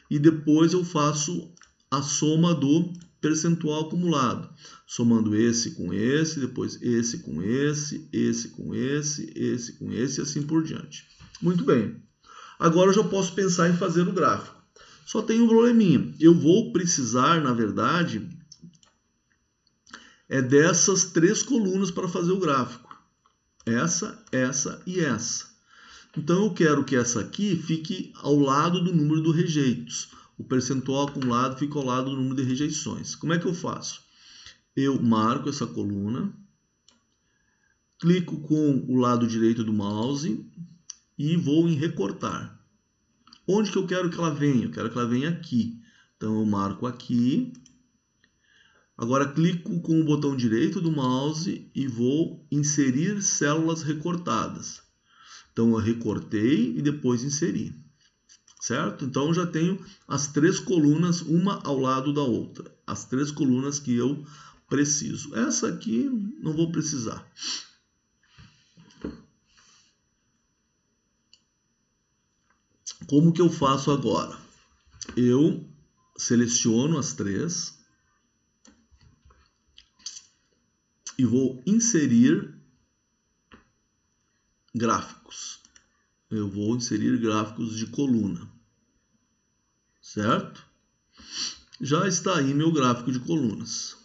e depois eu faço a soma do percentual acumulado, somando esse com esse, depois esse com esse, esse com esse, esse com esse, e assim por diante. Muito bem. Agora eu já posso pensar em fazer o gráfico. Só tem um probleminha. Eu vou precisar, na verdade, dessas 3 colunas para fazer o gráfico. Essa, essa e essa. Então, eu quero que essa aqui fique ao lado do número de rejeitos. O percentual acumulado fica ao lado do número de rejeições. Como é que eu faço? Eu marco essa coluna, clico com o lado direito do mouse e vou em recortar. Onde que eu quero que ela venha? Eu quero que ela venha aqui. Então, eu marco aqui. Agora, clico com o botão direito do mouse e vou inserir células recortadas. Então, eu recortei e depois inseri, certo? Então, eu já tenho as 3 colunas, uma ao lado da outra. As 3 colunas que eu preciso. Essa aqui não vou precisar. Como que eu faço agora? Eu seleciono as 3 e vou inserir gráficos. Eu vou inserir gráficos de coluna, certo? Já está aí meu gráfico de colunas.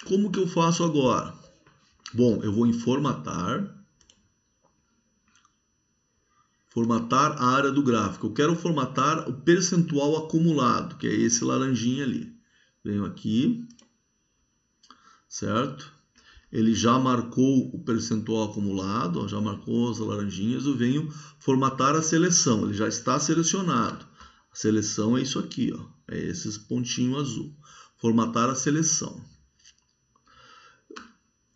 Como que eu faço agora? Bom, eu vou em formatar a área do gráfico. Eu quero formatar o percentual acumulado, que é esse laranjinha ali. Venho aqui, certo? Ele já marcou o percentual acumulado, ó, já marcou as laranjinhas. Eu venho formatar a seleção, ele já está selecionado. A seleção é isso aqui, ó, é esses pontinhos azul. Formatar a seleção.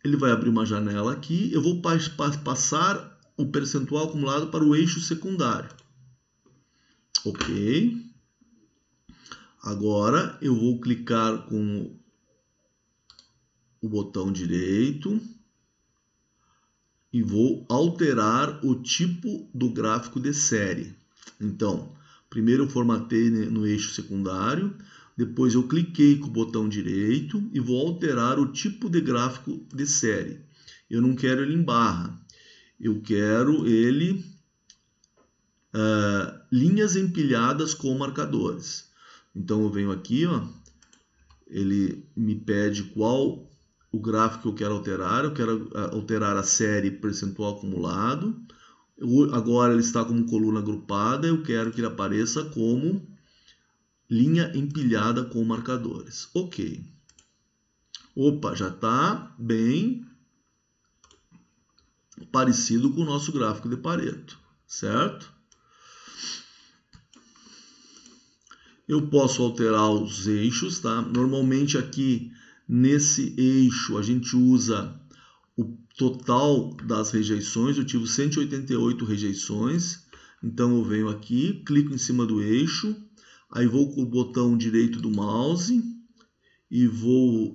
Ele vai abrir uma janela aqui, eu vou passar o percentual acumulado para o eixo secundário. Ok. Agora eu vou clicar com o botão direito, e vou alterar o tipo do gráfico de série. Então, primeiro eu formatei no eixo secundário, depois eu cliquei com o botão direito e vou alterar o tipo de gráfico de série. Eu não quero ele em barra, eu quero ele linhas empilhadas com marcadores. Então eu venho aqui, ó, ele me pede qual o gráfico que eu quero alterar. Eu quero alterar a série percentual acumulado. Agora ele está como coluna agrupada, eu quero que ele apareça como linha empilhada com marcadores. Ok. Opa, já está bem parecido com o nosso gráfico de Pareto, certo? Eu posso alterar os eixos, tá? Normalmente aqui nesse eixo a gente usa o total das rejeições. Eu tive 188 rejeições. Então eu venho aqui, clico em cima do eixo, aí vou com o botão direito do mouse e vou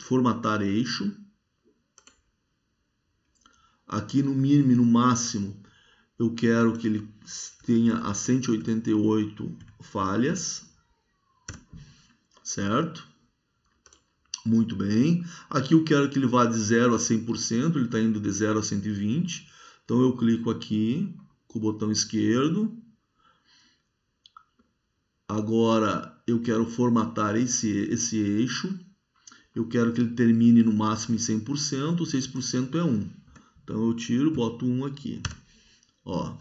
formatar eixo. Aqui no mínimo e no máximo eu quero que ele tenha as 188 falhas, certo? Muito bem. Aqui eu quero que ele vá de 0 a 100%, ele está indo de 0 a 120. Então eu clico aqui com o botão esquerdo. Agora eu quero formatar esse eixo. Eu quero que ele termine no máximo em 100%, 6% é 1. Então eu tiro, boto 1 aqui. Ó,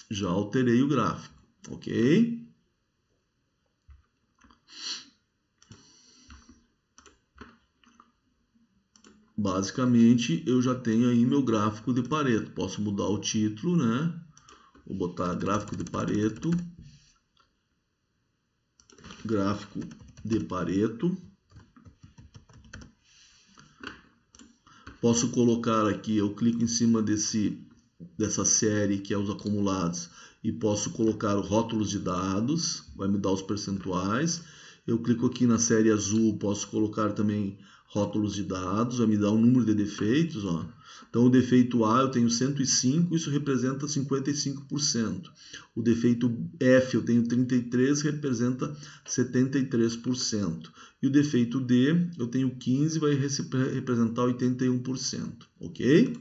já alterei o gráfico, ok? Basicamente, eu já tenho aí meu gráfico de Pareto. Posso mudar o título, né? Vou botar gráfico de Pareto. Gráfico de Pareto. Posso colocar aqui, eu clico em cima dessa série que é os acumulados e posso colocar rótulos de dados, vai me dar os percentuais. Eu clico aqui na série azul, posso colocar também rótulos de dados, vai me dar um número de defeitos, ó. Então o defeito A eu tenho 105, isso representa 55%. O defeito F eu tenho 33, representa 73%. E o defeito D eu tenho 15, vai representar 81%, ok?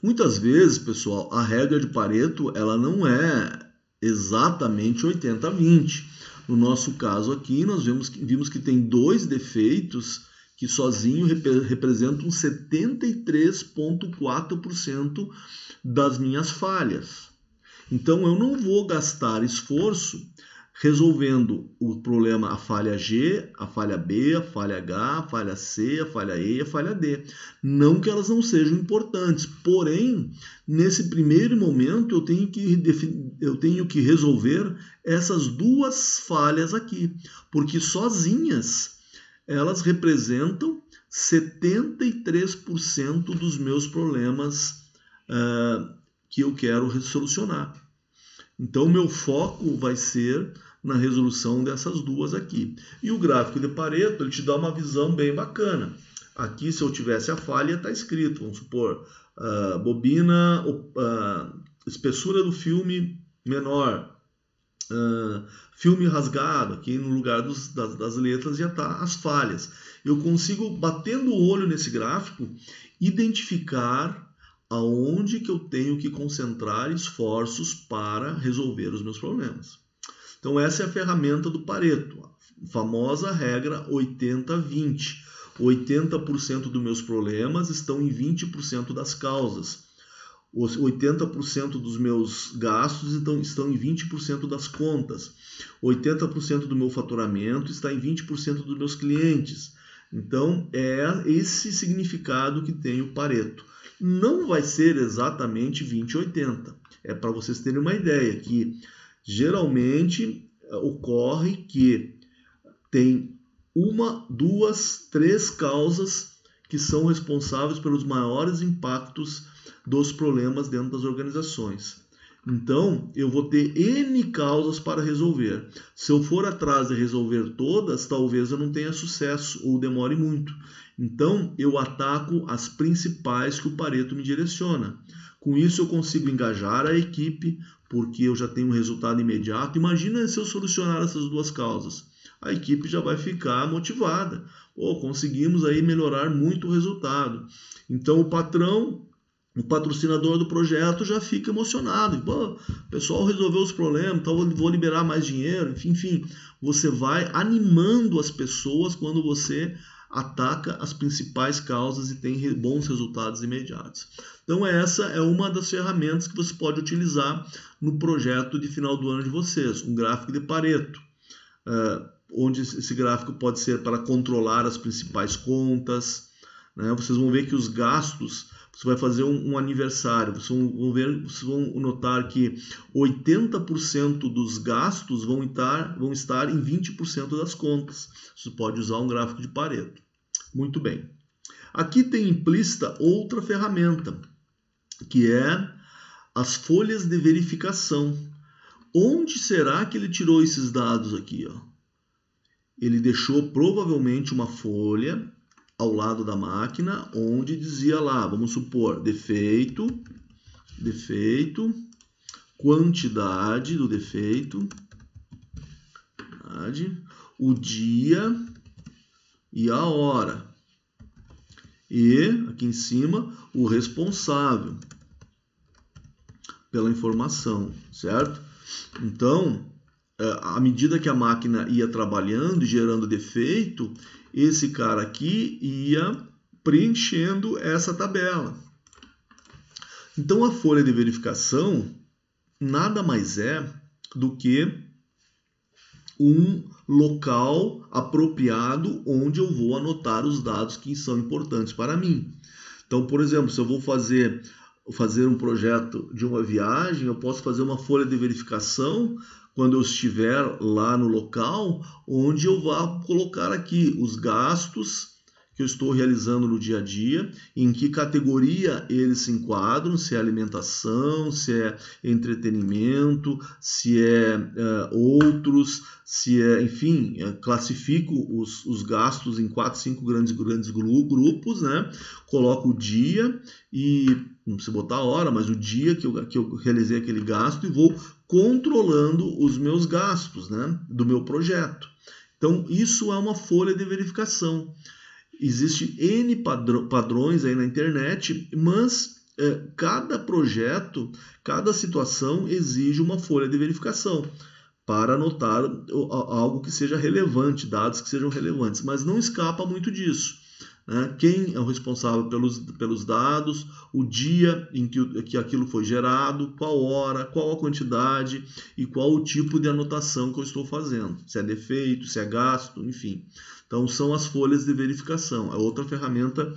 Muitas vezes, pessoal, a regra de Pareto ela não é exatamente 80-20. No nosso caso aqui, nós vimos que tem dois defeitos que sozinho representam 73,4% das minhas falhas. Então, eu não vou gastar esforço resolvendo o problema, a falha G, a falha B, a falha H, a falha C, a falha E e a falha D. Não que elas não sejam importantes, porém, nesse primeiro momento, eu tenho que resolver essas duas falhas aqui, porque sozinhas elas representam 73% dos meus problemas que eu quero solucionar. Então, meu foco vai ser na resolução dessas duas aqui. E o gráfico de Pareto, ele te dá uma visão bem bacana. Aqui, se eu tivesse a falha, está escrito, vamos supor, bobina, espessura do filme menor, filme rasgado, aqui no lugar das letras já está as falhas. Eu consigo, batendo o olho nesse gráfico, identificar aonde que eu tenho que concentrar esforços para resolver os meus problemas. Então essa é a ferramenta do Pareto, a famosa regra 80-20. 80% dos meus problemas estão em 20% das causas. Os 80% dos meus gastos estão em 20% das contas. 80% do meu faturamento está em 20% dos meus clientes. Então é esse significado que tem o Pareto. Não vai ser exatamente 20-80. É para vocês terem uma ideia que geralmente ocorre que tem 1, 2, 3 causas que são responsáveis pelos maiores impactos dos problemas dentro das organizações. Então, eu vou ter N causas para resolver. Se eu for atrás de resolver todas, talvez eu não tenha sucesso ou demore muito. Então, eu ataco as principais que o Pareto me direciona. Com isso, eu consigo engajar a equipe, porque eu já tenho um resultado imediato. Imagina se eu solucionar essas duas causas. A equipe já vai ficar motivada. Conseguimos aí melhorar muito o resultado. Então, o patrocinador do projeto já fica emocionado. O pessoal resolveu os problemas, então vou liberar mais dinheiro. Enfim, você vai animando as pessoas quando você ataca as principais causas e tem bons resultados imediatos. Então essa é uma das ferramentas que você pode utilizar no projeto de final do ano de vocês, um gráfico de Pareto, onde esse gráfico pode ser para controlar as principais contas, né? Vocês vão ver que os gastos, você vai fazer um aniversário, vocês vão notar que 80% dos gastos vão estar em 20% das contas. Você pode usar um gráfico de Pareto. Muito bem. Aqui tem implícita outra ferramenta, que é as folhas de verificação. Onde será que ele tirou esses dados aqui? Ele deixou provavelmente uma folha ao lado da máquina, onde dizia lá, vamos supor, defeito, quantidade do defeito, o dia e a hora. E, aqui em cima, o responsável pela informação, certo? Então, à medida que a máquina ia trabalhando e gerando defeito, esse cara aqui ia preenchendo essa tabela. Então, a folha de verificação nada mais é do que um local apropriado onde eu vou anotar os dados que são importantes para mim. Então, por exemplo, se eu vou fazer um projeto de uma viagem, eu posso fazer uma folha de verificação quando eu estiver lá no local, onde eu vou colocar aqui os gastos que eu estou realizando no dia a dia, em que categoria eles se enquadram, se é alimentação, se é entretenimento, se é outros, se é, enfim, classifico os gastos em 4, 5 grandes grupos, né? Coloco o dia e, não precisa botar a hora, mas o dia que eu realizei aquele gasto e vou controlando os meus gastos, né? Do meu projeto. Então, isso é uma folha de verificação. Existem N padrões aí na internet, mas cada projeto, cada situação exige uma folha de verificação para anotar algo que seja relevante, dados que sejam relevantes, mas não escapa muito disso, né? Quem é o responsável pelos dados, o dia em que aquilo foi gerado, qual hora, qual a quantidade e qual o tipo de anotação que eu estou fazendo, se é defeito, se é gasto, enfim. Então, são as folhas de verificação, é outra ferramenta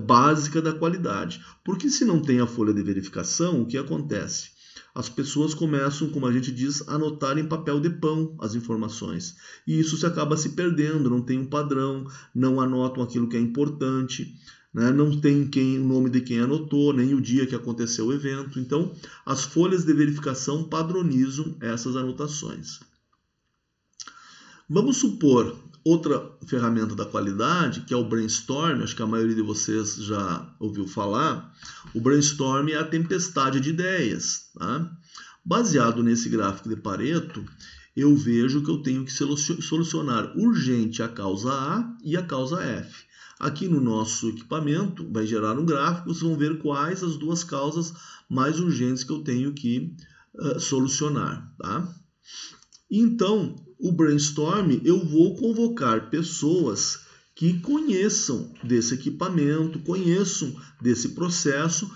básica da qualidade. Porque se não tem a folha de verificação, o que acontece? As pessoas começam, como a gente diz, a anotar em papel de pão as informações. E isso se acaba se perdendo, não tem um padrão, não anotam aquilo que é importante, né? Não tem o nome de quem anotou, nem o dia que aconteceu o evento. Então, as folhas de verificação padronizam essas anotações. Vamos supor outra ferramenta da qualidade, que é o brainstorm, acho que a maioria de vocês já ouviu falar. O brainstorm é a tempestade de ideias, tá? Baseado nesse gráfico de Pareto, eu vejo que eu tenho que solucionar urgente a causa A e a causa F. Aqui no nosso equipamento vai gerar um gráfico, vocês vão ver quais as duas causas mais urgentes que eu tenho que solucionar, tá? Então, o brainstorm, eu vou convocar pessoas que conheçam desse equipamento, conheçam desse processo,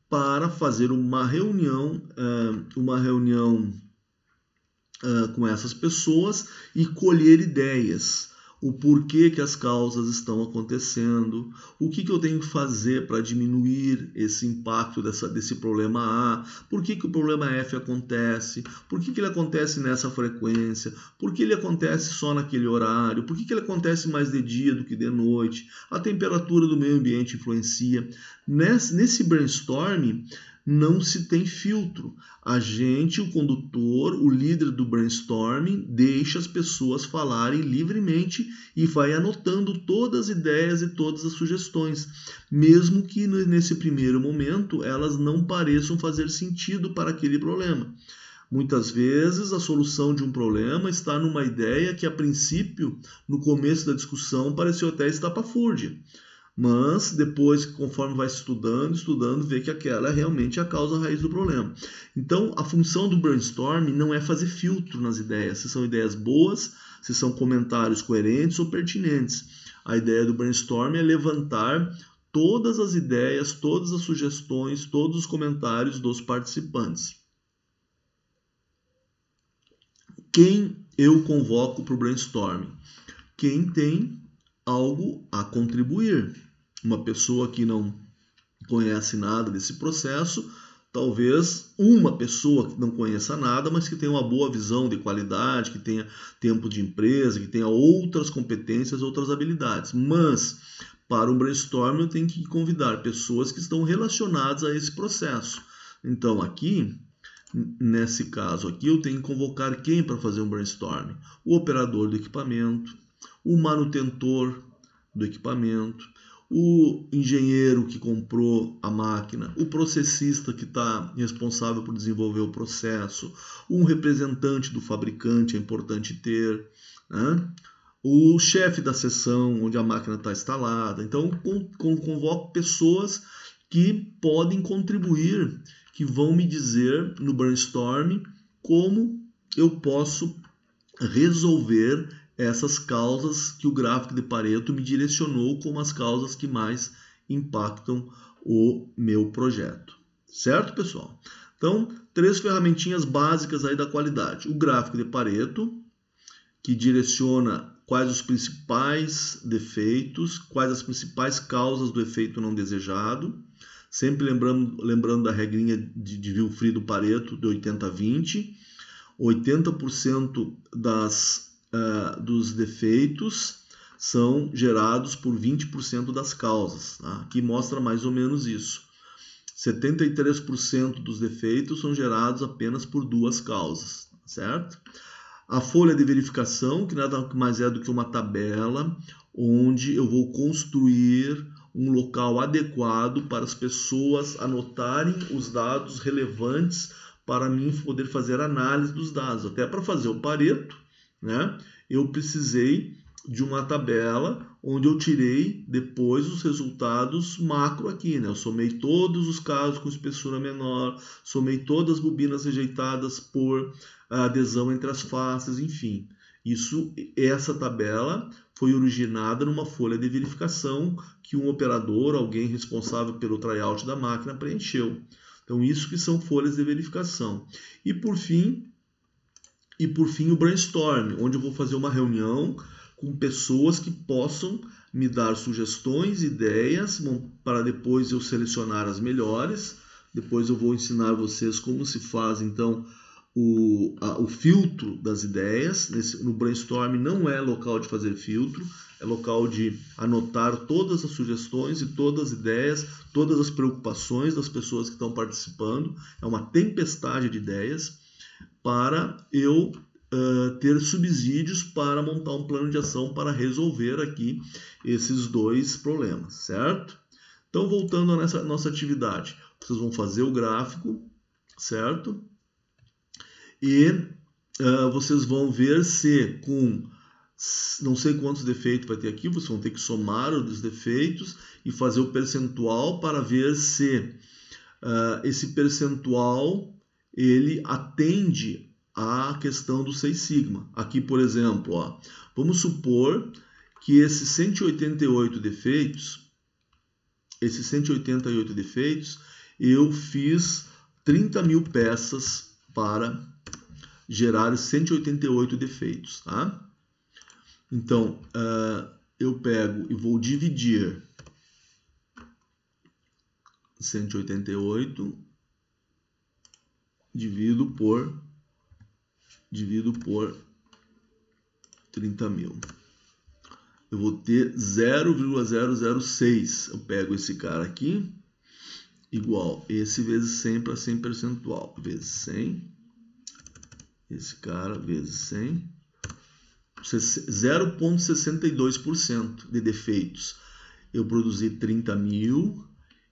para fazer uma reunião com essas pessoas e colher ideias. O porquê que as causas estão acontecendo, o que eu tenho que fazer para diminuir esse impacto desse problema A, por que o problema F acontece, por que ele acontece nessa frequência, por que ele acontece só naquele horário, por que ele acontece mais de dia do que de noite, a temperatura do meio ambiente influencia. Nesse brainstorm, não se tem filtro. A gente, o condutor, o líder do brainstorming, deixa as pessoas falarem livremente e vai anotando todas as ideias e todas as sugestões, mesmo que nesse primeiro momento elas não pareçam fazer sentido para aquele problema. Muitas vezes a solução de um problema está numa ideia que a princípio, no começo da discussão, pareceu até estapafúrdia. Mas depois, conforme vai estudando, vê que aquela é realmente a causa raiz do problema. Então, a função do brainstorming não é fazer filtro nas ideias, se são ideias boas, se são comentários coerentes ou pertinentes. A ideia do brainstorming é levantar todas as ideias, todas as sugestões, todos os comentários dos participantes. Quem eu convoco para o brainstorming? Quem tem algo a contribuir. Uma pessoa que não conhece nada desse processo, talvez uma pessoa que não conheça nada, mas que tenha uma boa visão de qualidade, que tenha tempo de empresa, que tenha outras competências, outras habilidades. Mas, para um brainstorming, eu tenho que convidar pessoas que estão relacionadas a esse processo. Então, aqui, nesse caso aqui, eu tenho que convocar quem para fazer um brainstorming? O operador do equipamento, o manutentor do equipamento, o engenheiro que comprou a máquina, o processista que está responsável por desenvolver o processo, um representante do fabricante, é importante ter, né? O chefe da seção onde a máquina está instalada. Então, convoco pessoas que podem contribuir, que vão me dizer no brainstorming como eu posso resolver essas causas que o gráfico de Pareto me direcionou como as causas que mais impactam o meu projeto. Certo, pessoal? Então, 3 ferramentinhas básicas aí da qualidade. O gráfico de Pareto, que direciona quais os principais defeitos, quais as principais causas do efeito não desejado. Sempre lembrando da regrinha de Wilfried do Pareto, de 80-20. 80% dos defeitos são gerados por 20% das causas. Tá? Aqui mostra mais ou menos isso. 73% dos defeitos são gerados apenas por 2 causas, certo? A folha de verificação, que nada mais é do que uma tabela onde eu vou construir um local adequado para as pessoas anotarem os dados relevantes para mim poder fazer análise dos dados. Até para fazer o Pareto, né, eu precisei de uma tabela onde eu tirei depois os resultados macro aqui, né? Eu somei todos os casos com espessura menor, somei todas as bobinas rejeitadas por adesão entre as faces, enfim. Essa tabela foi originada numa folha de verificação que um operador, alguém responsável pelo tryout da máquina, preencheu. Então, isso que são folhas de verificação. E por fim, o brainstorm, onde eu vou fazer uma reunião com pessoas que possam me dar sugestões, ideias, para depois eu selecionar as melhores. Depois eu vou ensinar vocês como se faz, então, o filtro das ideias. No brainstorm não é local de fazer filtro, é local de anotar todas as sugestões e todas as ideias, todas as preocupações das pessoas que estão participando. É uma tempestade de ideias para eu ter subsídios para montar um plano de ação para resolver aqui esses 2 problemas, certo? Então, voltando a nossa atividade, vocês vão fazer o gráfico, certo? E vocês vão ver se com não sei quantos defeitos vai ter aqui, vocês vão ter que somar os defeitos e fazer o percentual para ver se esse percentual ele atende à questão do 6 sigma. Aqui, por exemplo, ó, vamos supor que esses 188 defeitos, eu fiz 30.000 peças para gerar 188 defeitos, tá? Então, eu pego e vou dividir 188, divido por 30.000. Eu vou ter 0,006. Eu pego esse cara aqui igual esse vezes 100 para 100 percentual, vezes 100, esse cara vezes 100, 0,62% de defeitos. Eu produzi 30.000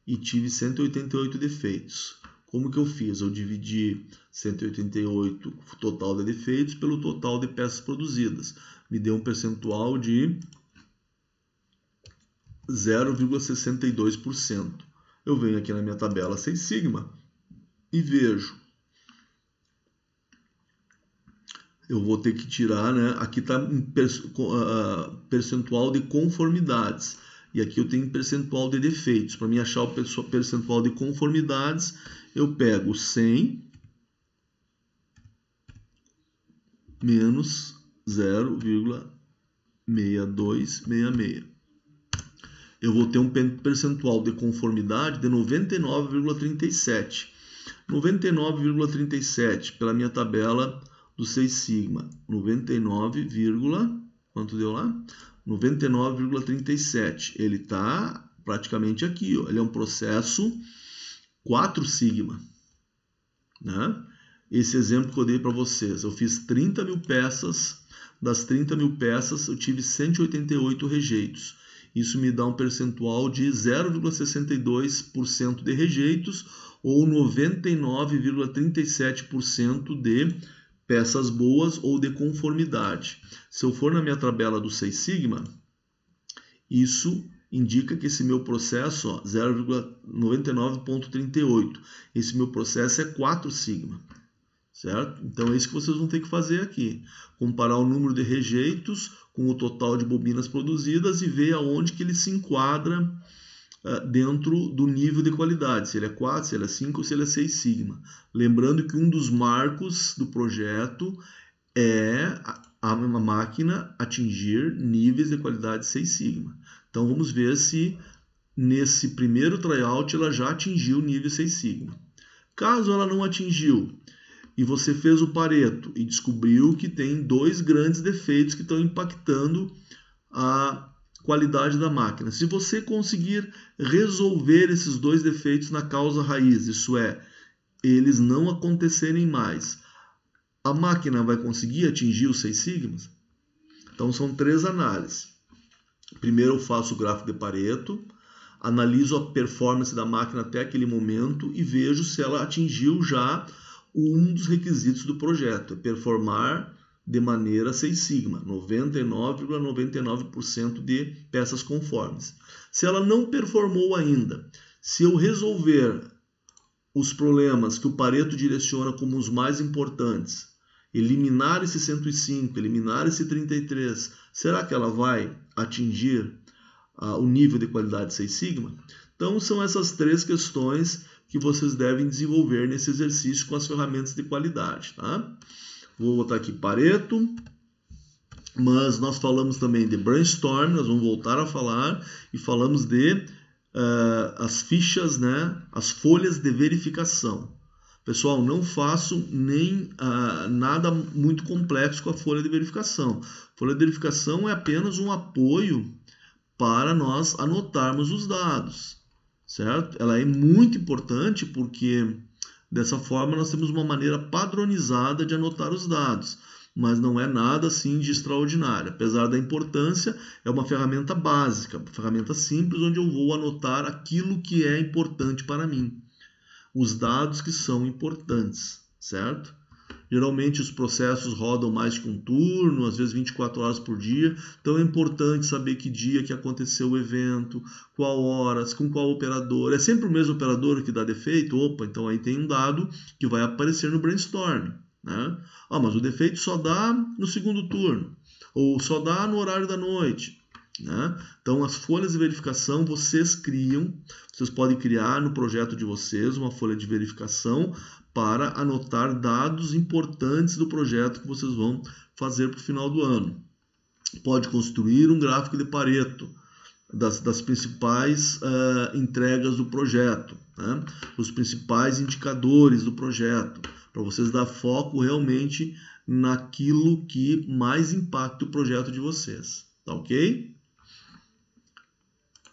e tive 188 defeitos. Como que eu fiz? Eu dividi 188 total de defeitos pelo total de peças produzidas. Me deu um percentual de 0,62%. Eu venho aqui na minha tabela 6 sigma e vejo. Eu vou ter que tirar, né? Aqui está percentual de conformidades. E aqui eu tenho percentual de defeitos. Para mim achar o percentual de conformidades, eu pego 100 menos 0,6266. Eu vou ter um percentual de conformidade de 99,37. 99,37 pela minha tabela do 6 sigma. 99, quanto deu lá? 99,37. Ele está praticamente aqui, ó. Ele é um processo 4 sigma, né? Esse exemplo que eu dei para vocês, eu fiz 30.000 peças, das 30.000 peças eu tive 188 rejeitos. Isso me dá um percentual de 0,62% de rejeitos ou 99,37% de peças boas ou de conformidade. Se eu for na minha tabela do 6 sigma, isso indica que esse meu processo, 0,99,38, esse meu processo é 4 sigma, certo? Então é isso que vocês vão ter que fazer aqui, comparar o número de rejeitos com o total de bobinas produzidas e ver aonde que ele se enquadra dentro do nível de qualidade, se ele é 4, se ele é 5 ou se ele é 6 sigma. Lembrando que um dos marcos do projeto é a máquina atingir níveis de qualidade 6 sigma. Então vamos ver se nesse primeiro tryout ela já atingiu o nível 6 sigma. Caso ela não atingiu e você fez o Pareto e descobriu que tem 2 grandes defeitos que estão impactando a qualidade da máquina. Se você conseguir resolver esses 2 defeitos na causa raiz, isso é, eles não acontecerem mais, a máquina vai conseguir atingir os 6 sigmas? Então são 3 análises. Primeiro eu faço o gráfico de Pareto, analiso a performance da máquina até aquele momento e vejo se ela atingiu já um dos requisitos do projeto, performar de maneira 6 sigma, 99,99% de peças conformes. Se ela não performou ainda, se eu resolver os problemas que o Pareto direciona como os mais importantes, eliminar esse 105, eliminar esse 33, será que ela vai atingir o nível de qualidade 6 sigma? Então são essas 3 questões que vocês devem desenvolver nesse exercício com as ferramentas de qualidade, tá? Vou botar aqui Pareto, mas nós falamos também de brainstorm, nós vamos voltar a falar, e falamos de as fichas, né, as folhas de verificação. Pessoal, não faço nem nada muito complexo com a folha de verificação. A folha de verificação é apenas um apoio para nós anotarmos os dados, certo? Ela é muito importante porque dessa forma nós temos uma maneira padronizada de anotar os dados, mas não é nada assim de extraordinário. Apesar da importância, é uma ferramenta básica, uma ferramenta simples onde eu vou anotar aquilo que é importante para mim, os dados que são importantes, certo? Geralmente os processos rodam mais que um turno, às vezes 24 horas por dia, então é importante saber que dia que aconteceu o evento, qual horas, com qual operador. É sempre o mesmo operador que dá defeito? Opa, então aí tem um dado que vai aparecer no brainstorm, né? Mas o defeito só dá no segundo turno, ou só dá no horário da noite, né? Então as folhas de verificação vocês podem criar no projeto de vocês uma folha de verificação para anotar dados importantes do projeto que vocês vão fazer para o final do ano. Pode construir um gráfico de Pareto das principais entregas do projeto, né? Os principais indicadores do projeto, para vocês dar foco realmente naquilo que mais impacta o projeto de vocês, tá ok?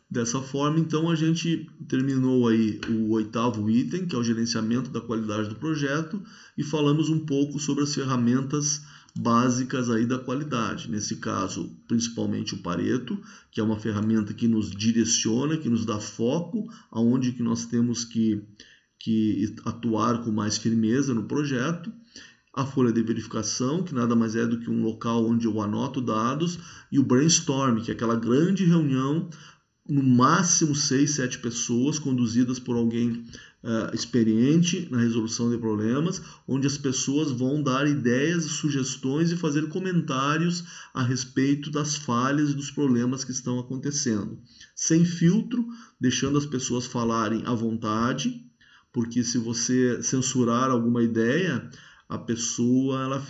Dessa forma, então, a gente terminou aí o 8º item, que é o gerenciamento da qualidade do projeto, e falamos um pouco sobre as ferramentas básicas aí da qualidade. Nesse caso, principalmente o Pareto, que é uma ferramenta que nos direciona, que nos dá foco aonde que nós temos que atuar com mais firmeza no projeto. A folha de verificação, que nada mais é do que um local onde eu anoto dados, e o brainstorm, que é aquela grande reunião, no máximo 6, 7 pessoas, conduzidas por alguém experiente na resolução de problemas, onde as pessoas vão dar ideias, sugestões e fazer comentários a respeito das falhas e dos problemas que estão acontecendo. Sem filtro, deixando as pessoas falarem à vontade, porque se você censurar alguma ideia, a pessoa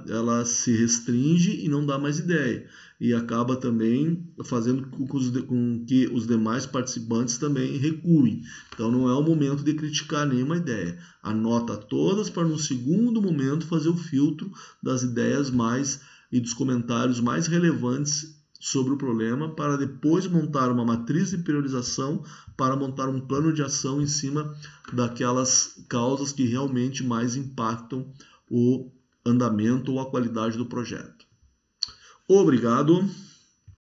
ela se restringe e não dá mais ideia. E acaba também fazendo com que os demais participantes também recuem. Então não é o momento de criticar nenhuma ideia. Anota todas para no segundo momento fazer o filtro das ideias e dos comentários mais relevantes sobre o problema, para depois montar uma matriz de priorização, para montar um plano de ação em cima daquelas causas que realmente mais impactam o andamento ou a qualidade do projeto. Obrigado!